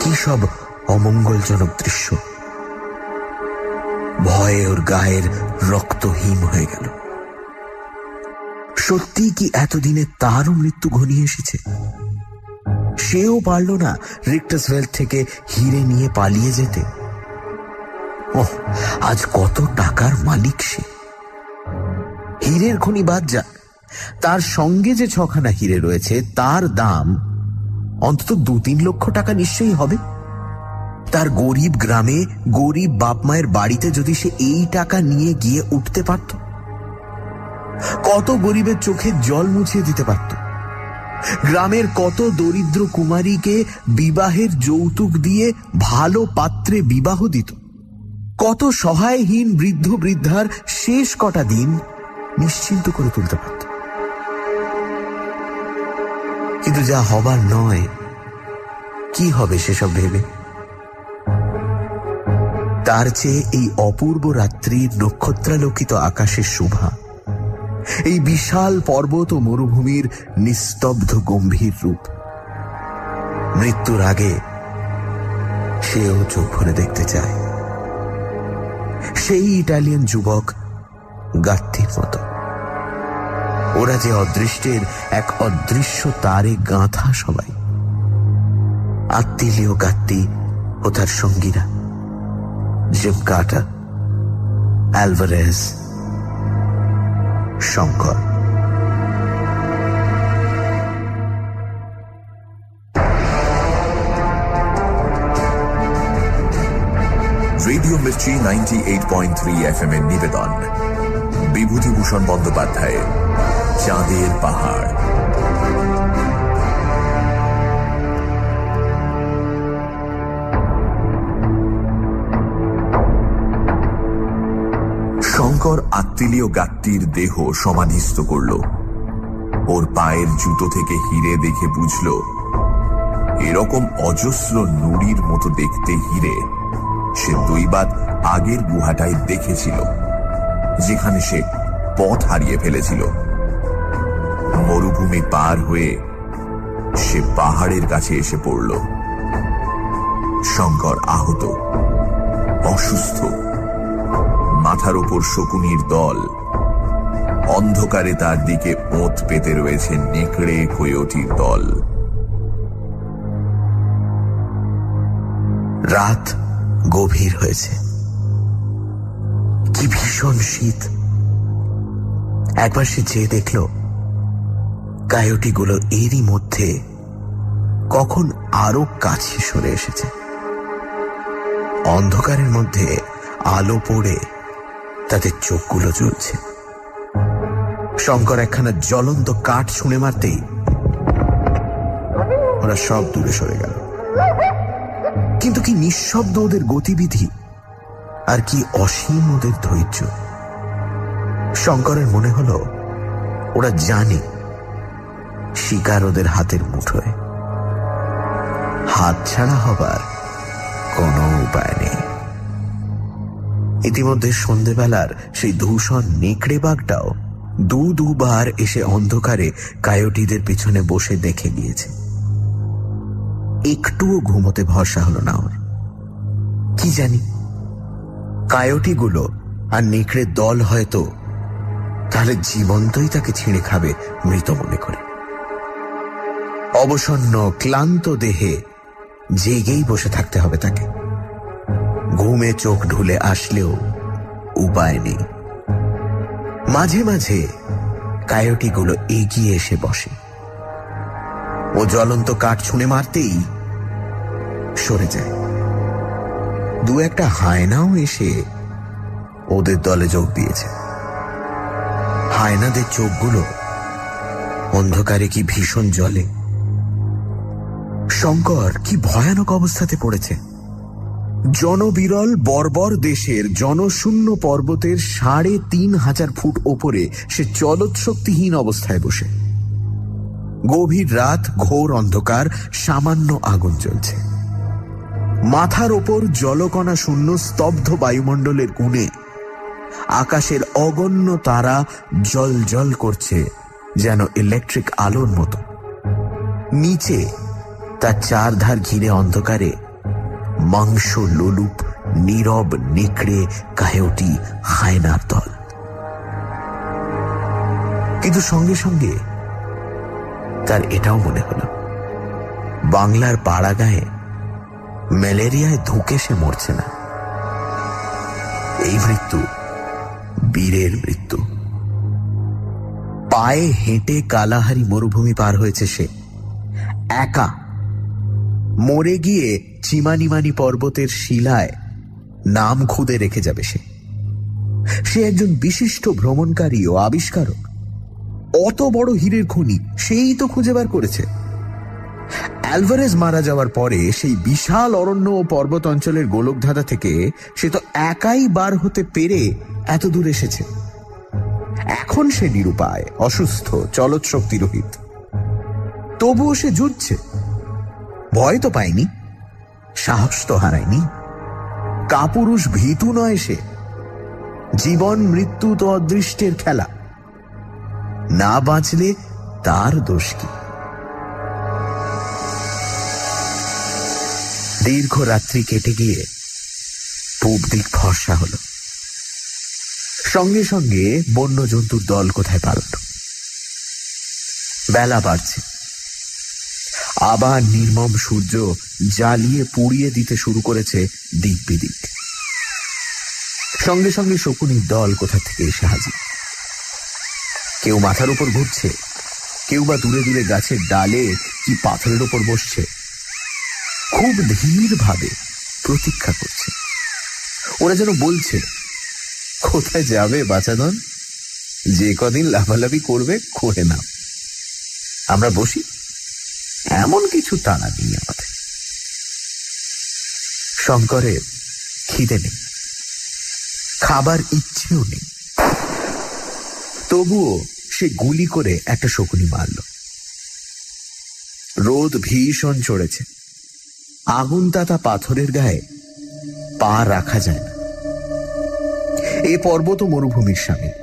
কি সব অমঙ্গলজনক দৃশ্য! ভয়ে ওর গায়ের রক্ত হিম হয়ে গেল। সত্যি কি এতদিনে তারও মৃত্যু ঘনিয়ে এসেছে? সেও পারল না রিক্টাসভেল থেকে হিরে নিয়ে পালিয়ে যেতে। ওহ, আজ কত টাকার মালিক সে! হীরের খনি বাদ যাক, তার সঙ্গে যে 6খানা হিরে রয়েছে তার দাম অন্তত 2-3 লক্ষ টাকা নিশ্চয়ই হবে। তার গরিব গ্রামে গরিব বাপ মায়ের বাড়িতে যদি সে এই টাকা নিয়ে গিয়ে উঠতে পারত, কত গরিবের চোখে জল মুছিয়ে দিতে পারত। গ্রামের কত দরিদ্র কুমারীকে বিবাহের যৌতুক দিয়ে ভালো পাত্রে বিবাহ দিত। কত সহায়হীন বৃদ্ধ বৃদ্ধার শেষ কটা দিন নিশ্চিন্ত করে তুলতে পারত। কিন্তু যা হবার নয়, কি হবে সেসব ভেবে? তার চেয়ে এই অপূর্ব রাত্রির নক্ষত্রালোকিত আকাশের শোভা, এই বিশাল পর্বত ও মরুভূমির নিস্তব্ধ গম্ভীর রূপ, মৃত্যুর আগে সেও চোখ ভরে দেখতে চায়। সেই ইটালিয়ান যুবক গাত্তির মতো। ওরা যে অদৃষ্টের এক অদৃশ্য তারে গাঁথা সবাই। আত্মিলীয় গাত্তি ও তার সঙ্গীরা, Jim Carter, Alvarez, Shankar. Radio Mirchi 98.3 FM এর নিবেদন বিভূতিভূষণ বন্দ্যোপাধ্যায়ের চাঁদের পাহাড়। শঙ্কর আত্মীয় গাট্টির দেহ সমাধিস্থ করল। ওর পায়ের জুতো থেকে হিরে দেখে বুঝল এরকম অজস্র নুড়ির মতো দেখতে হিরে সে দুইবার আগের গুহাটায় দেখেছিল, যেখানে সে পথ হারিয়ে ফেলেছিল। মরুভূমি পার হয়ে সে পাহাড়ের কাছে এসে পড়ল। শঙ্কর আহত, অসুস্থ, মাথার ওপর শকুনির দল, অন্ধকারে তার দিকে ওঁত পেতে রয়েছে নেকড়ে কয়োটির দল। রাত গভীর হয়েছে, কি ভীষণ শীত। একবার সে চেয়ে দেখল কায়োটিগুলো এরই মধ্যে কখন আরো কাছে সরে এসেছে। অন্ধকারের মধ্যে আলো পড়ে তাদের চোখগুলো জ্বলছে। শঙ্কর একখানা জ্বলন্ত কাঠ ছুঁড়ে মারতেই ওরা সব দূরে সরে গেল। কিন্তু কি নিঃশব্দ ওদের গতিবিধি, আর কি অসীম ওদের ধৈর্য। শঙ্করের মনে হলো ওরা জানে শিকার ওদের হাতের মুঠোয়, হাত ছাড়া হবার কোনো উপায় নেই। ইতিমধ্যে সন্ধেবেলার সেই ধূসর নেকড়ে বাঘটাও দুবার এসে অন্ধকারে কায়োটিদের পিছনে বসে দেখে গিয়েছে। একটুও ঘুমোতে ভরসা হলো না ওর। কি জানি কায়োটিগুলো আর নেকড়ের দল হয়তো তাহলে জীবন্তই তাকে ছিঁড়ে খাবে মৃত মনে করে। অবসন্ন ক্লান্ত দেহে জেগেই বসে থাকতে হবে তাকে। ঘুমে চোখ ঢুলে আসলেও উপায় নেই। মাঝে মাঝে কায়োটিগুলো এগিয়ে এসে বসে। ও জ্বলন্ত কাঠ ছুঁড়ে মারতেই সরে যায়। দু একটা হায়নাও এসে ওদের দলে যোগ দিয়েছে। হায়নাদের চোখগুলো অন্ধকারে কি ভীষণ জ্বলে। শঙ্কর কি ভয়ানক অবস্থাতে পড়েছে। জনবিরল বর্বর দেশের জনশূন্য পর্বতের ৩৫০০ ফুট ওপরে সে চলৎশক্তিহীন অবস্থায় বসে। গভীর রাত, ঘোর অন্ধকার, সামান্য আগুন জ্বলছে। মাথার ওপর জলকণা শূন্য স্তব্ধ বায়ুমণ্ডলের কোণে আকাশের অগণ্য তারা জল জল করছে যেন ইলেকট্রিক আলোর মতো। নিচে তার চারধার ঘিরে অন্ধকারে মাংস লোলুপ নীরব নেকড়ে কায়োটি হায়নার দল। কিন্তু সঙ্গে সঙ্গে তার এটাও মনে হলো বাংলার পাড়া গায়ে ম্যালেরিয়ায় ধুকে সে মরছে না। এই মৃত্যু বীরের মৃত্যু। পায়ে হেঁটে কালাহারি মরুভূমি পার হয়েছে সে একা। মরে গিয়ে চিমানিমানি পর্বতের শিলায় নাম খুদে রেখে যাবে সে একজন বিশিষ্ট ভ্রমণকারী ও আবিষ্কারক। অত বড় হীরের খনি সেই তো খুঁজে বার করেছে। অ্যালভারেজ মারা যাওয়ার পরে সেই বিশাল অরণ্য ও পর্বত অঞ্চলের গোলকধাঁধা থেকে সে তো একাই বার হতে পেরে এত দূর এসেছে। এখন সে নিরুপায়, অসুস্থ, চলৎ শক্তিরহিত। তবুও সে যুদ্ধছে। ভয় তো পায়নি, সাহস তো হারায়নি। কাপুরুষ ভীতু নয় সে। জীবন মৃত্যু তো অদৃষ্টের খেলা। না বাঁচলে তার দোষ কি? দীর্ঘ রাত্রি কেটে গিয়ে পূব দিক ফর্সা হল। সঙ্গে সঙ্গে বন্য জন্তুর দল কোথায় পালাল। বেলা বাড়ছে। আবার নির্মম সূর্য জ্বালিয়ে পুড়িয়ে দিতে শুরু করেছে দিক বিদিক। সঙ্গে সঙ্গে শকুনির দল কোথা থেকে এসে হাজির। কেউ মাথার উপর ঘুরছে, কেউ বা দূরে দূরে গাছের ডালে কি পাথরের উপর বসছে। খুব ধীর ভাবে প্রতীক্ষা করছে। ওরা যেন বলছে, কোথায় যাবে বাচাদন? যে কদিন লাফালাফি করবে করে নাও, আমরা বসি। এমন কিছু তাড়া নেই আমাদের। শঙ্করের খিদে নেই, খাবার ইচ্ছেও নেই। তবুও সে গুলি করে একটা শকুনি মারল। রোদ ভীষণ চড়েছে, আগুন তাতা পাথরের গায়ে পা রাখা যায় না। এ পর্বত মরুভূমির সামিল,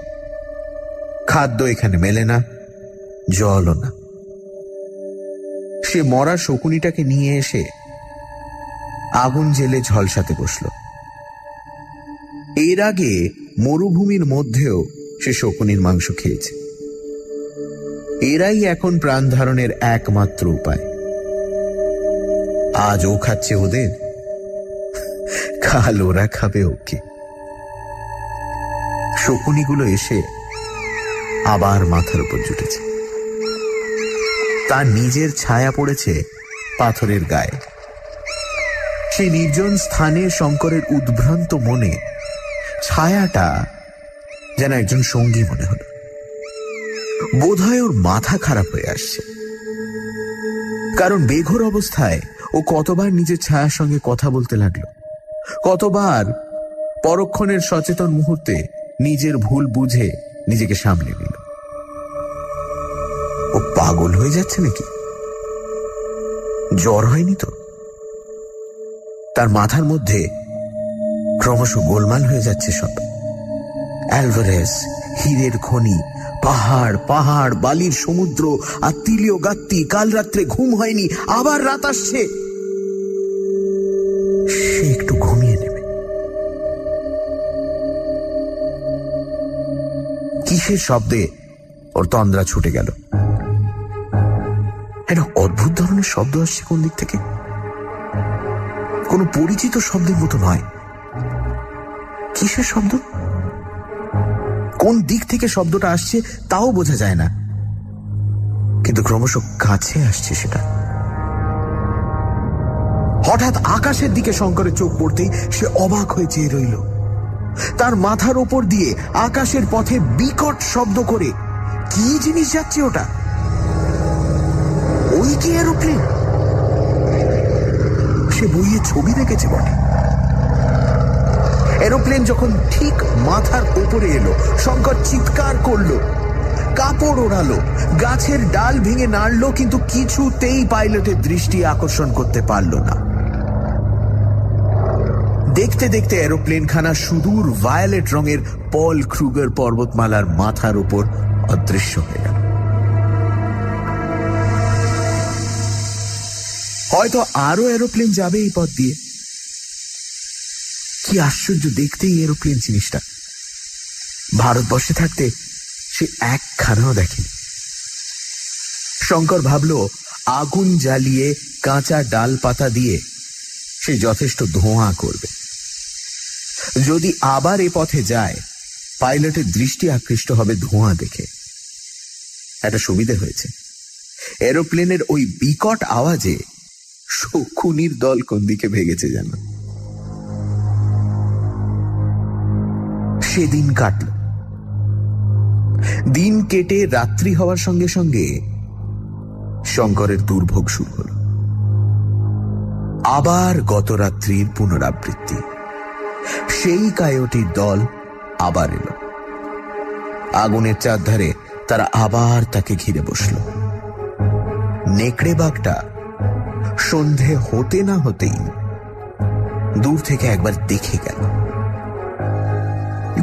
খাদ্য এখানে মেলে না, জলও না। সে মরা শকুনিটাকে নিয়ে এসে আগুন জেলে ঝলসাতে বসল। এর আগে মরুভূমির মধ্যেও সে শকুনির মাংস খেয়েছে। এরাই এখন প্রাণ ধারণের একমাত্র উপায়। আজ ও খাচ্ছে ওদের, কাল ওরা খাবে ওকে। শকুনিগুলো এসে আবার মাথার উপর জুটেছে। তার নিজের ছায়া পড়েছে পাথরের গায়ে। সেই নির্জন স্থানে শঙ্করের উদ্ভ্রান্ত মনে ছায়াটা যেন একজন সঙ্গী মনে হল। বোধহয় ওর মাথা খারাপ হয়ে আসছে, কারণ বেঘোর অবস্থায় ও কতবার নিজের ছায়ার সঙ্গে কথা বলতে লাগলো, কতবার পরক্ষণের সচেতন মুহূর্তে নিজের ভুল বুঝে নিজেকে সামলে নিল। ও পাগল হয়ে যাচ্ছে নাকি? জ্বর হয়নি তো? তার মাথার মধ্যে ক্রমশ গোলমাল হয়ে যাচ্ছে সব। অ্যালভারেজ, হীরের খনি, পাহাড় পাহাড়, বালির সমুদ্র আর তিলীয় গাত্তি। কাল রাত্রে ঘুম হয়নি, আবার রাত আসছে। সে একটু ঘুমিয়ে নেবে। কিসের শব্দে ওর তন্দ্রা ছুটে গেল। একটা অদ্ভুত ধরনের শব্দ আসছে কোন দিক থেকে, কোনো পরিচিত শব্দের মতো নয়। কিসের শব্দ? কোন দিক থেকে শব্দটা আসছে তাও বোঝা যায় না, কিন্তু ক্রমশ কাছে আসছে সেটা। হঠাৎ আকাশের দিকে শঙ্করের চোখ পড়তেই সে অবাক হয়ে চেয়ে রইল। তার মাথার ওপর দিয়ে আকাশের পথে বিকট শব্দ করে কি জিনিস যাচ্ছে ওটা? ওই কি এরোপ্লেন? সে বইয়ে ছবি দেখেছে বটে। এরোপ্লেন যখন ঠিক মাথার উপরে এলো, শঙ্কর চিৎকার করলো, কাপড় ওড়ালো, গাছের ডাল ভেঙে নাড়লো, কিন্তু কিছুতেই পাইলটের দৃষ্টি আকর্ষণ করতে পারল না। দেখতে দেখতে এরোপ্লেনখানা সুদূর ভায়োলেট রঙের পল ক্রুগার পর্বতমালার মাথার উপর অদৃশ্য হয়ে গেল। হয়তো আরো এরোপ্লেন যাবে এই পথ দিয়ে। কি আশ্চর্য দেখতে এই এরোপ্লেন জিনিসটা। ভারতবর্ষে থাকতে সে একখানাও দেখেনি। শঙ্কর ভাবল, আগুন জ্বালিয়ে কাঁচা ডাল পাতা দিয়ে সে যথেষ্ট ধোঁয়া করবে। যদি আবার এ পথে যায়, পাইলটের দৃষ্টি আকৃষ্ট হবে ধোঁয়া দেখে। একটা সুবিধে হয়েছে, এরোপ্লেনের ওই বিকট আওয়াজে শকুনির দল কোন দিকে ভেগেছে যেন। সেদিন কাটল। দিন কেটে রাত্রি হওয়ার সঙ্গে সঙ্গে শঙ্করের দুর্ভোগ শুরু হল। আবার গত রাত্রির পুনরাবৃত্তি। সেই কায়োটির দল আবার এলো। আগুনের চারধারে তারা আবার তাকে ঘিরে বসল। নেকড়ে বাঘটা সন্ধে হতে না হতেই দূর থেকে একবার দেখে গেল।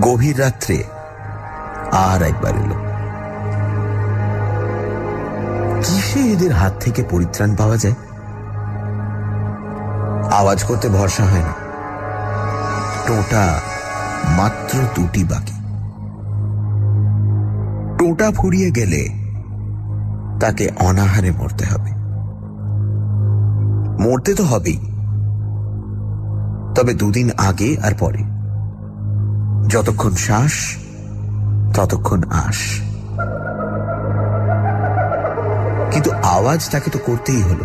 গভীর রাত্রে আর একবার এলো। কিসে এদের হাত থেকে পরিত্রাণ পাওয়া যায়? আওয়াজ করতে ভরসা হয় না। টোটা মাত্র দুটি বাকি। টোটা ফুরিয়ে গেলে তাকে অনাহারে মরতে হবে। মরতে তো হবেই, তবে দুদিন আগে আর পরে। যতক্ষণ শ্বাস ততক্ষণ আশ। কিন্তু আওয়াজ তাকে তো করতেই হলো।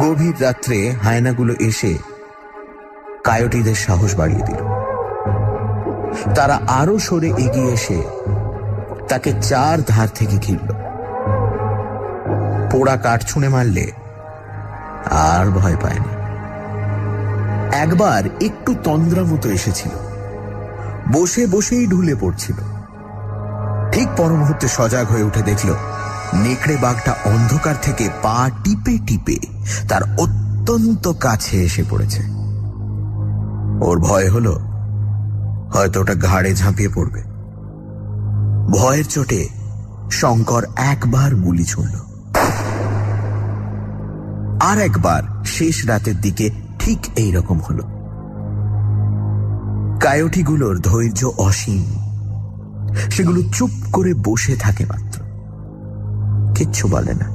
গভীর রাত্রে হায়নাগুলো এসে কায়োটিদের সাহস বাড়িয়ে দিল। তারা আরো সরে এগিয়ে এসে তাকে চার ধার থেকে ঘিরল। পোড়া কাঠ ছুঁড়ে মারলে আর ভয় পায় না। একবার একটু তন্দ্রা মতো এসেছিল, বসে বসেই ঢুলে পড়ছিল। ঠিক পর মুহূর্তে সজাগ হয়ে উঠে দেখল নেকড়ে বাঘটা অন্ধকার থেকে পা টিপে টিপে তার অত্যন্ত কাছে এসে পড়েছে। ওর ভয় হলো হয়তো ওটা ঘাড়ে ঝাঁপিয়ে পড়বে। ভয়ের চোটে শঙ্কর একবার গুলি ছুড়ল, আর একবার শেষ রাতের দিকে ঠিক এই রকম হলো। কায়োটিগুলোর ধৈর্য অসীম, সেগুলো চুপ করে বসে থাকে মাত্র, কিচ্ছু বলে না।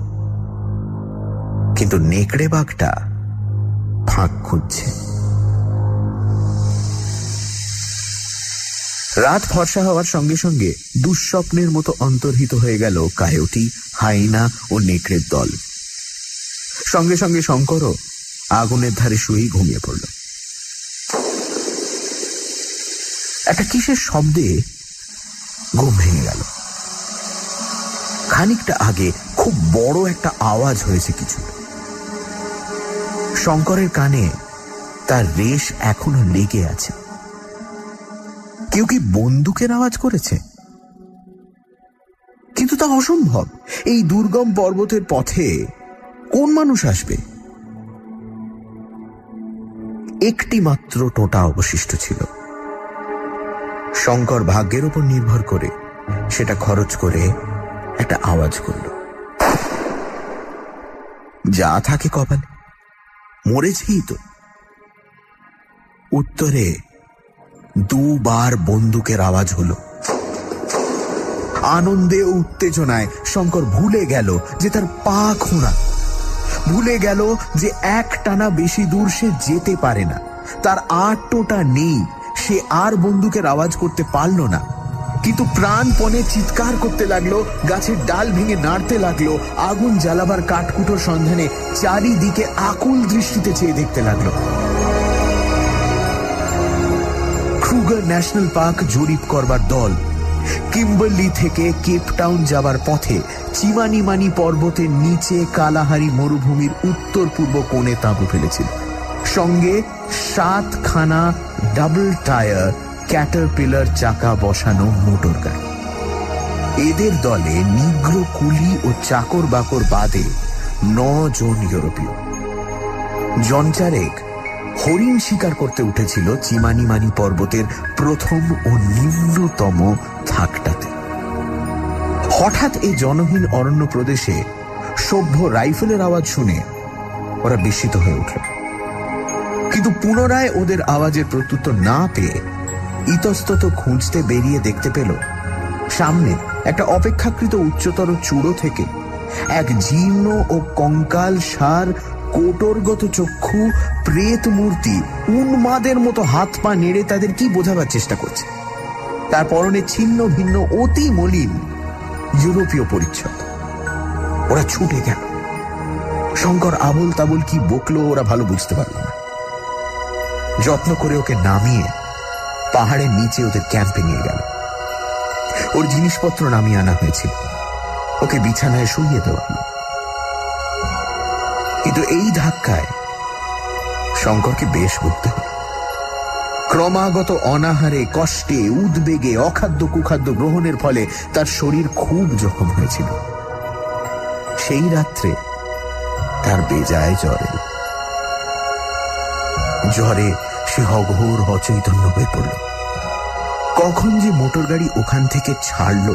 কিন্তু নেকড়ে বাঘটা ফাঁক খুঁজছে। রাত ফর্সা হওয়ার সঙ্গে সঙ্গে দুঃস্বপ্নের মতো অন্তর্হিত হয়ে গেল কায়োটি, হাইনা ও নেকড়ের দল। সঙ্গে সঙ্গে শঙ্করও আগুনের ধারে শুয়েই ঘুমিয়ে পড়ল। একটা কিসের শব্দে ঘুম ভেঙে গেল। খানিকটা আগে খুব বড় একটা আওয়াজ হয়েছে কিছু। শঙ্করের কানে তার রেশ এখনো লেগে আছে। কেউ কি বন্দুকের আওয়াজ করেছে? কিন্তু তা অসম্ভব। এই দুর্গম পর্বতের পথে কোন মানুষ আসবে? একটি মাত্র টোটা অবশিষ্ট ছিল। শঙ্কর ভাগ্যের উপর নির্ভর করে সেটা খরচ করে একটা আওয়াজ করল। যা থাকে কপালে, মরেছেই তো। উত্তরে দুবার বন্দুকের আওয়াজ হলো। আনন্দে ও উত্তেজনায় শঙ্কর ভুলে গেল যে তার পা খোঁড়া, ভুলে গেল যে এক টানা বেশি দূর সে যেতে পারে না, তার আর টোটা নেই, সে আর বন্দুকের আওয়াজ করতে পারল না। কিন্তু প্রাণপণে চিৎকার করতে লাগলো, গাছের ডাল ভেঙে নাড়তে লাগলো, আগুন জ্বালাবার কাঠকুটোর সন্ধানে চারিদিকে আকুল দৃষ্টিতে চেয়ে দেখতে লাগলো। ক্রুগার ন্যাশনাল পার্ক জরিপ করবার দল কিম্বারলি থেকে কেপটাউন যাবার পথে চিমানিমানি পর্বতের নিচে কালাহারি মরুভূমির উত্তর পূর্ব কোণে তাঁবু ফেলেছিল। সঙ্গে 7খানা ডাবল টায়ার ক্যাটারপিলার চাকা বসানো মোটর গাড়ি। এদের দলে নিগ্রো কুলি ও চাকর বাকর বাদে 9 জন ইউরোপীয়। জনচারেক হরিণ শিকার করতে উঠেছিল চিমানিমানি পর্বতের প্রথম ও নিম্নতম থাকটাতে। হঠাৎ এই জনহীন অরণ্য প্রদেশে সভ্য রাইফেলের আওয়াজ শুনে ওরা বিস্মিত হয়ে উঠল। কিন্তু পুনরায় ওদের আওয়াজের প্রত্যুত্তর না পেয়ে ইতস্তত খুঁজতে বেরিয়ে দেখতে পেল সামনে একটা অপেক্ষাকৃত উচ্চতর চূড়ো থেকে এক জীর্ণ ও কঙ্কাল সার কোটরগত চক্ষু প্রেত মূর্তি উন্মাদের মতো হাত পা নেড়ে তাদের কি বোঝাবার চেষ্টা করছে। তার পরনে ছিন্ন ভিন্ন অতি মলিন ইউরোপীয় পরিচ্ছদ। ওরা ছুটে গেল। শঙ্কর আবল তাবল কি বকলো ওরা ভালো বুঝতে পারল না। যত্ন করে ওকে নামিয়ে পাহাড়ের নিচে ওদের ক্যাম্পে নিয়ে গেল। ওর জিনিসপত্র নামিয়ে আনা হয়েছিল, ওকে বিছানায় শুইয়ে দেওয়া হলো। কিন্তু এই ধাক্কায় শঙ্করকে বেশ ভুগতে হল। ক্রমাগত অনাহারে, কষ্টে, উদ্বেগে, অখাদ্য কুখাদ্য গ্রহণের ফলে তার শরীর খুব জখম হয়েছিল। সেই রাত্রে তার বেজায় জ্বর এল। জ্বরে সে অঘোর অচৈতন্য হয়ে পড়ল। কখন যে মোটর গাড়ি ওখান থেকে ছাড়ল,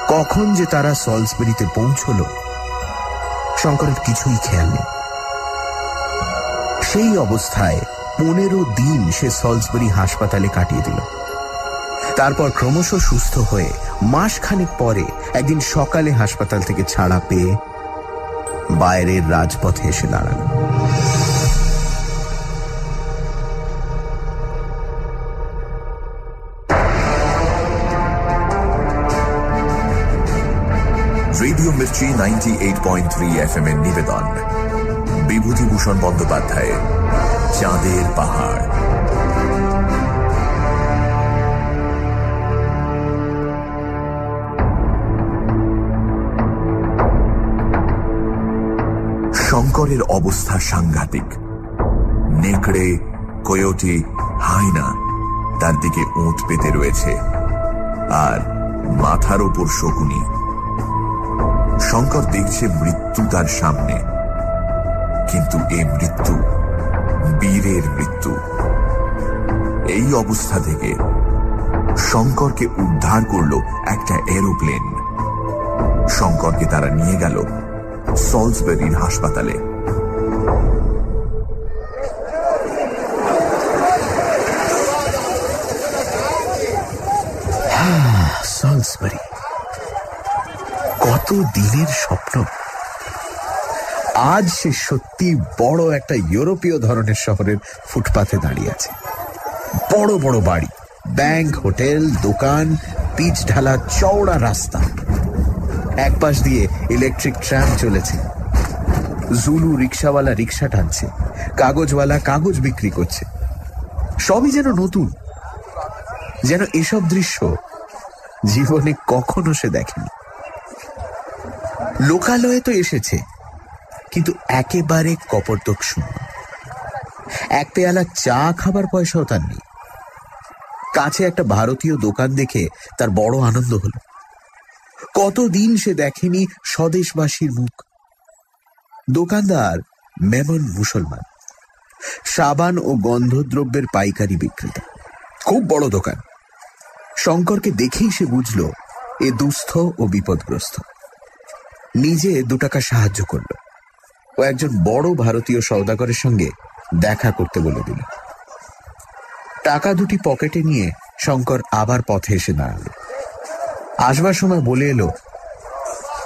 কখন যে তারা সলসবেরিতে পৌঁছল, শঙ্করের কিছুই খেয়াল নেই। সেই অবস্থায় 15 দিন সে সলসবেরি হাসপাতালে কাটিয়ে দিল। তারপর ক্রমশ সুস্থ হয়ে মাসখানেক পরে একদিন সকালে হাসপাতাল থেকে ছাড়া পেয়ে বাইরের রাজপথে এসে দাঁড়াল। রেডিও মির্চি 98.3 FM এর নিবেদন বিভূতিভূষণ বন্দ্যোপাধ্যায়ের চাঁদের পাহাড়। শঙ্করের অবস্থা সাংঘাতিক। নেকড়ে, কোয়োটি, হাইনা তার দিকে ওঁত পেতে রয়েছে, আর মাথার ওপর শকুনি। শঙ্কর দেখছে মৃত্যু তার সামনে, কিন্তু এ মৃত্যু বীরের মৃত্যু। এই অবস্থা থেকে শঙ্করকে উদ্ধার করল একটা এরোপ্লেন। শঙ্করকে তারা নিয়ে গেল সলসবেরির হাসপাতালে। সলসবেরি, কত দিনের স্বপ্ন। আজ সে সত্যি বড় একটা ইউরোপীয় ধরনের শহরের ফুটপাথে দাঁড়িয়ে আছে। বড় বড় বাড়ি, ব্যাংক, হোটেল, দোকান, পিচ ঢালা চওড়া রাস্তা। এক পাশ দিয়ে ইলেকট্রিক ট্রাম চলেছে। জুলু রিক্সাওয়ালা রিক্সা টানছে, কাগজওয়ালা কাগজ বিক্রি করছে। সবই যেন নতুন, যেন এসব দৃশ্য জীবনে কখনো সে দেখেনি। লোকালয়ে তো এসেছে, কিন্তু একেবারে কপর্দক শূন্য। এক পেয়ালা চা খাবার পয়সাও তার নেই। কাছে একটা ভারতীয় দোকান দেখে তার বড় আনন্দ হলো। কতদিন সে দেখেনি স্বদেশবাসীর মুখ। দোকানদার মেমন মুসলমান, সাবান ও গন্ধদ্রব্যের পাইকারি বিক্রেতা। খুব বড় দোকান। শঙ্করকে দেখেই সে বুঝল এ দুস্থ ও বিপদগ্রস্ত। নিজে 2 টাকা সাহায্য করল ও একজন বড় ভারতীয় সওদাগরের সঙ্গে দেখা করতে বলে দিল। টাকা দুটি পকেটে নিয়ে শঙ্কর আবার পথে এসে দাঁড়াল। আসবার সময় বলে এলো,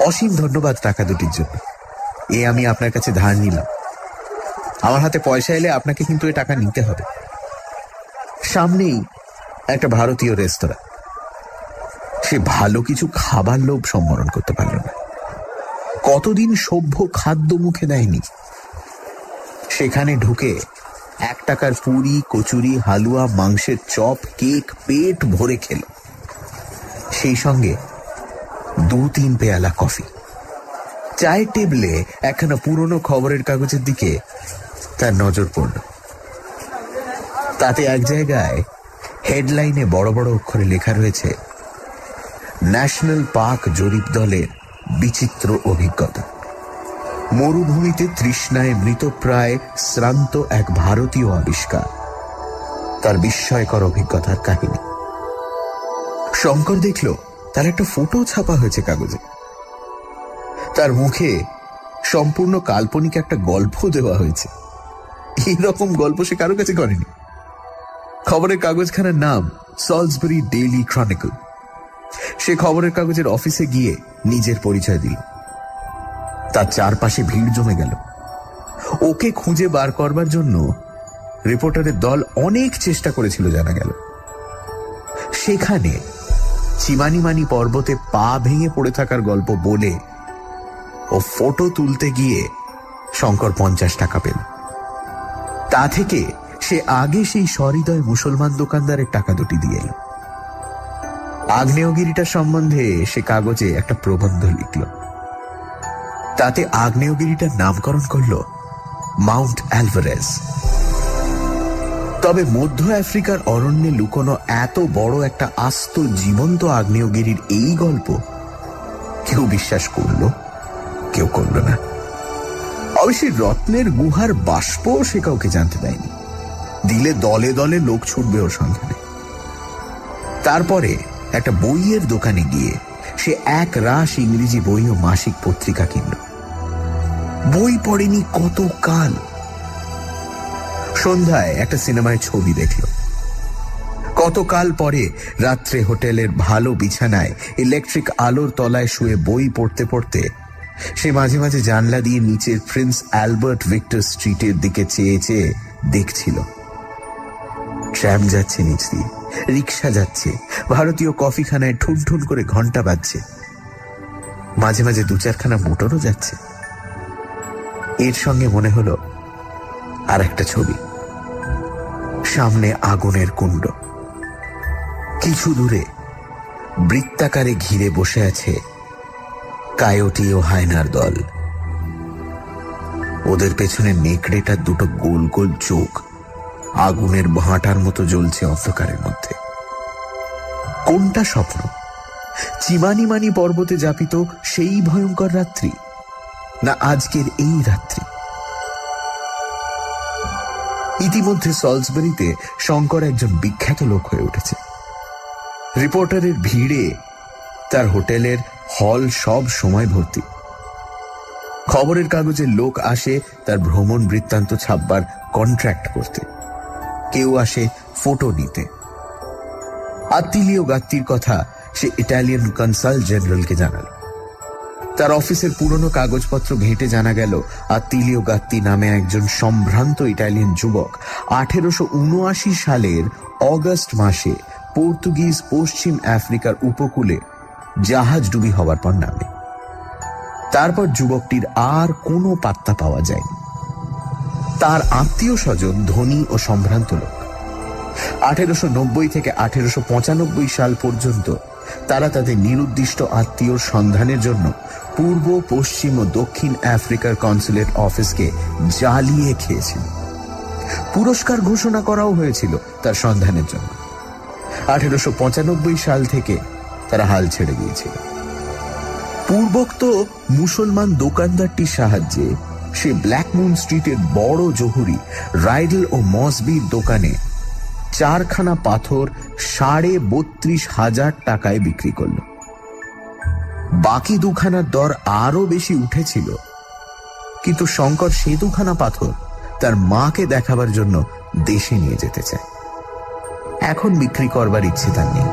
অসীম ধন্যবাদ টাকা দুটির জন্য। এ আমি আপনার কাছে ধার নিলাম। আমার হাতে পয়সা এলে আপনাকে কিন্তু এ টাকা নিতে হবে। সামনেই একটা ভারতীয় রেস্তোরাঁ। সে ভালো কিছু খাবার লোভ সম্বরণ করতে পারল না। কতদিন সভ্য খাদ্য মুখে দেয়নি। সেখানে ঢুকে 1 টাকার পুরি, কচুরি, হালুয়া, মাংসের চপ, কেক পেট ভরে খেল। সেই সঙ্গে 2-3 পেয়ালা কফি। চায়ের টেবিলে একখানা পুরনো খবরের কাগজের দিকে তার নজর পড়ল। তাতে এক জায়গায় হেডলাইনে বড় বড় অক্ষরে লেখা রয়েছে, ন্যাশনাল পার্ক জরিপ দলের বিচিত্র অভিজ্ঞতা। মরুভূমিতে তৃষ্ণায় মৃতপ্রায় শ্রান্ত এক ভারতীয় আবিষ্কার, তার বিস্ময়কর অভিজ্ঞতার কাহিনী। শঙ্কর দেখল তার একটা ফটো ছাপা হয়েছে কাগজে। তার মুখে সম্পূর্ণ কাল্পনিক একটা গল্প দেওয়া হয়েছে। এইরকম গল্প সে কারো কাছে করেনি। খবরের কাগজখানার নাম সলসবেরি ডেইলি ক্রনিকল। সে খবরের কাগজের অফিসে গিয়ে নিজের পরিচয় দিল। তার চারপাশে ভিড় জমে গেল। ওকে খুঁজে বার করবার জন্য রিপোর্টারের দল অনেক চেষ্টা করেছিল জানা গেল। সেখানে চিমানিমানি পর্বতে পা ভেঙে পড়ে থাকার গল্প বলে ও ফটো তুলতে গিয়ে শঙ্কর 50 টাকা পেল। তা থেকে সে আগে সেই সহৃদয় মুসলমান দোকানদারের টাকা দুটি দিয়ে এল। আগ্নেয়গিরিটা সম্বন্ধে সে কাগজে একটা প্রবন্ধ লিখল। তাতে আগ্নেয়গিরিটার নামকরণ করল মাউন্ট অ্যালভারেজ। তবে মধ্য আফ্রিকার অরণ্যে লুকোনো এত বড় একটা আস্ত জীবন্ত আগ্নেয়গিরির এই গল্প কেউ বিশ্বাস করল, কেউ করল না। অবশ্যই রত্নের গুহার বাষ্প সে কাউকে জানতে দেয়নি। দিলে দলে দলে লোক ছুটবে ওর সন্ধানে। তারপরে একটা বইয়ের দোকানে গিয়ে সে এক রাশ ইংরেজি বই ও মাসিক পত্রিকা কিনল। বই পড়েনি কত কাল। সন্ধ্যায় একটা সিনেমায় ছবি দেখল। কতকাল পরে রাত্রে হোটেলের ভালো বিছানায় ইলেকট্রিক আলোর তলায় শুয়ে বই পড়তে পড়তে সে মাঝে মাঝে জানলা দিয়ে নিচের প্রিন্স অ্যালবার্ট ভিক্টর স্ট্রিটের দিকে চেয়ে চেয়ে দেখছিল। ট্রাম যাচ্ছে নিচ দিয়ে, রিক্সা যাচ্ছে, ভারতীয় কফিখানায় ঠুন ঠুন করে ঘন্টা বাজছে। মাঝে মাঝে 2-4খানা মোটরও যাচ্ছে। এর সঙ্গে মনে হলো আর একটা ছবি। সামনে আগুনের কুণ্ড, কিছু দূরে বৃত্তাকারে ঘিরে বসে আছে কায়োটি ও হায়নার দল। ওদের পেছনে নেকড়েটার 2 গোল গোল চোখ আগুনের ভাঁটার মতো জ্বলছে অন্ধকারের মধ্যে। কোনটা স্বপ্ন চিমানিমানি পর্বতে যাপিত সেই ভয়ঙ্কর রাত্রি, না আজকের এই রাত্রি? ইতিমধ্যে সলসবেরিতে শঙ্কর একজন বিখ্যাত লোক হয়ে উঠেছে। রিপোর্টারের ভিড়ে তার হোটেলের হল সব সময় ভর্তি। খবরের কাগজের লোক আসে তার ভ্রমণ বৃত্তান্ত ছাপবার কন্ট্রাক্ট করতে, কেউ আসে ফটো নিতে। আত্তিলিও গাত্তির কথা সে ইটালিয়ান কনসাল জেনারেলকে জানাল। তার অফিসের পুরনো কাগজপত্র ঘেঁটে জানা গেল আত্তিলিও গাত্তি নামে একজন সম্ভ্রান্ত ইটালিয়ান যুবক 1879 সালের অগস্ট মাসে পর্তুগিজ পশ্চিম আফ্রিকার উপকূলে জাহাজডুবি হওয়ার পর নামে। তারপর যুবকটির আর কোনো পাত্তা পাওয়া যায়নি। তার আত্মীয় স্বজন ধনী ও সম্ভ্রান্ত লোক। 1890 থেকে 1895 সাল পর্যন্ত তারা তাদের নিরুদ্দিষ্ট আত্মীয়র সন্ধানের জন্য পূর্ব, পশ্চিম ও দক্ষিণ আফ্রিকার কনসুলেট অফিসকে জ্বালিয়ে খেয়েছিল। পুরস্কার ঘোষণা করাও হয়েছিল তার সন্ধানের জন্য। 1895 সাল থেকে তারা হাল ছেড়ে দিয়েছিল। পূর্বোক্ত মুসলমান দোকানদারটির সাহায্যে সে ব্ল্যাকমুন স্ট্রিটের বড় জহুরি রাইডল ও মসবির দোকানে 4খানা পাথর 32,500 টাকায় বিক্রি করল। বাকি 2খানার দর আরো বেশি উঠেছিল, কিন্তু শঙ্কর সে 2খানা পাথর তার মাকে দেখাবার জন্য দেশে নিয়ে যেতে চায়। এখন বিক্রি করবার ইচ্ছে তার নেই।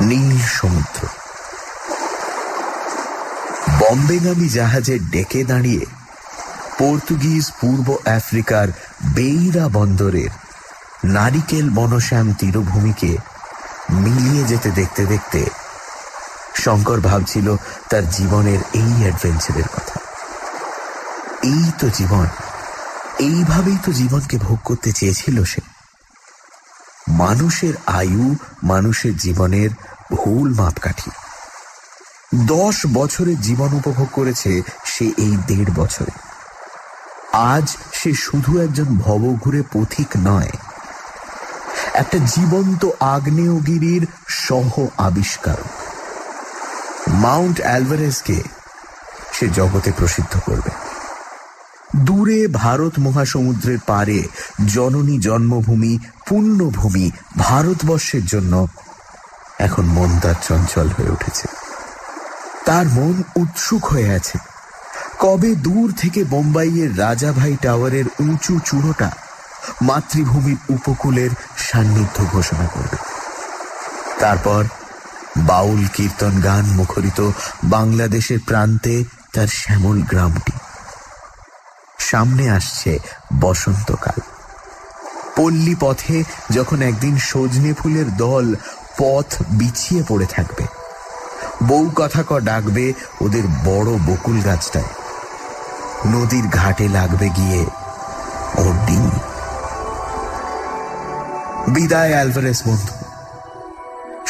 নীল সমুদ্র। বম্বেগামী জাহাজের ডেকে দাঁড়িয়ে পর্তুগিজ পূর্ব আফ্রিকার বেইরা বন্দরের নারিকেল বনশ্যাম তীরভূমিকে মিলিয়ে যেতে দেখতে দেখতে শঙ্কর ভাবছিল তার জীবনের এই অ্যাডভেঞ্চারের কথা। এই তো জীবন, এইভাবেই তো জীবনকে ভোগ করতে চেয়েছিল সে। মানুষের আয়ু মানুষের জীবনের ভুল মাপকাঠি। 10 বছরের জীবন উপভোগ করেছে সে এই 1.5 বছরে। আজ সে শুধু একজন ভবঘুরে পথিক নয়, একটা জীবন্ত আগ্নেয়গিরির সহ আবিষ্কারক। মাউন্ট অ্যালভারেজকে সে জগতে প্রসিদ্ধ করবে। দূরে ভারত মহাসমুদ্রের পারে জননী জন্মভূমি পুণ্যভূমি ভারতবর্ষের জন্য এখন মন তার চঞ্চল হয়ে উঠেছে। তার মন উৎসুক হয়ে আছে কবে দূর থেকে বোম্বাইয়ের রাজাভাই টাওয়ারের উঁচু চূড়োটা মাতৃভূমির উপকূলের সান্নিধ্য ঘোষণা করবে। তারপর বাউল কীর্তন গান মুখরিত বাংলাদেশের প্রান্তে তার শ্যামল গ্রামটি। সামনে আসছে বসন্তকাল। পল্লী পথে যখন একদিন সজনে ফুলের দল পথ বিছিয়ে পড়ে থাকবে, বউ কথা ডাকবে ওদের বড় বকুল গাছটায়, নদীর ঘাটে লাগবে গিয়ে ওর ডিম। বিদায় অ্যালভারেজ বন্ধু।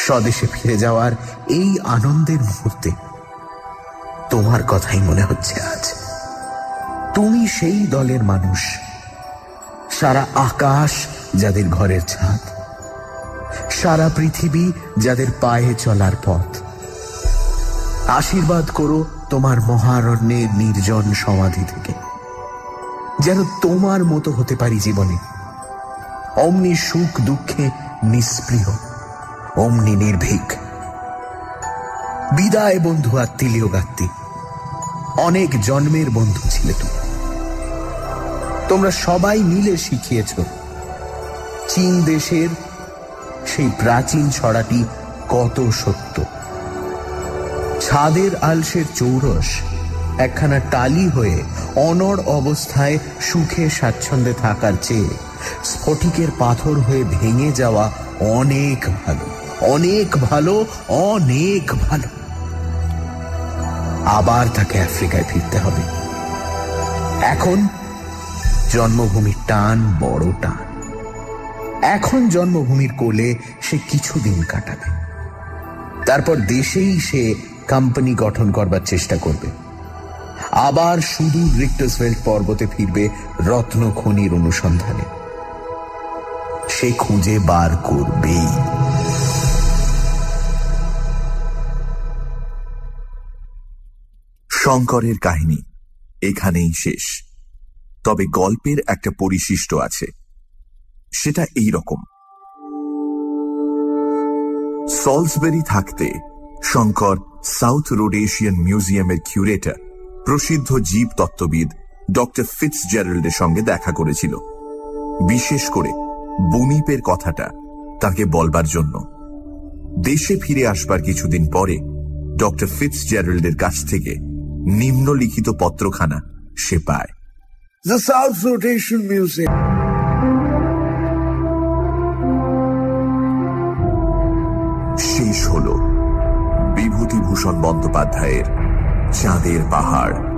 স্বদেশে ফিরে যাওয়ার এই আনন্দের মুহূর্তে তোমার কথাই মনে হচ্ছে আজ। তুমি সেই দলের মানুষ, সারা আকাশ যাদের ঘরের ছাদ, সারা পৃথিবী যাদের পায়ে চলার পথ। আশীর্বাদ করো তোমার মহারণ্যের নির্জন সমাধি থেকে, যেন তোমার মতো হতে পারি জীবনে, অমনি সুখ দুঃখে নিষ্প্রিয়, অমনি নির্ভীক। বিদায় বন্ধু আত্তিলিও গাত্তি। অনেক জন্মের বন্ধু ছিলে তুমি। তোমরা সবাই মিলে শিখিয়েছ চীন দেশের সেই প্রাচীন ছড়াটি কত সত্য। ছাদের আলসের চৌরস একখানা টালি হয়ে অনড় অবস্থায় সুখে স্বাচ্ছন্দ্যে থাকার চেয়ে স্ফটিকের পাথর হয়ে ভেঙে যাওয়া অনেক ভালো, অনেক ভালো, অনেক ভালো। আবার তাকে আফ্রিকায় ফিরতে হবে। এখন জন্মভূমির টান বড় টান। এখন জন্মভূমির কোলে সে কিছুদিন কাটাবে, তারপর দেশেই সে কোম্পানি গঠন করবার চেষ্টা করবে। আবার সুদূর রিক্টাসভেল্ড পর্বতে ফিরবে রত্ন খনির অনুসন্ধানে। সে খুঁজে বার করবেই। শঙ্করের কাহিনী এখানেই শেষ। তবে গল্পের একটা পরিশিষ্ট আছে, সেটা এই রকম। সলসবেরি থাকতে শঙ্কর সাউথ রোডেশিয়ান মিউজিয়ামের কিউরেটর, প্রসিদ্ধ জীবতত্ত্ববিদ ডক্টর ফিটজেরাল্ডের সঙ্গে দেখা করেছিল, বিশেষ করে বুনিপের কথাটা তাকে বলবার জন্য। দেশে ফিরে আসবার কিছুদিন পরে ডক্টর ফিটজেরাল্ডের কাছ থেকে নিম্নলিখিত পত্রখানা সে পায়। The South Rhodesian Museum. শেষ হল বিভূতিভূষণ বন্দ্যোপাধ্যায়ের চাঁদের পাহাড়।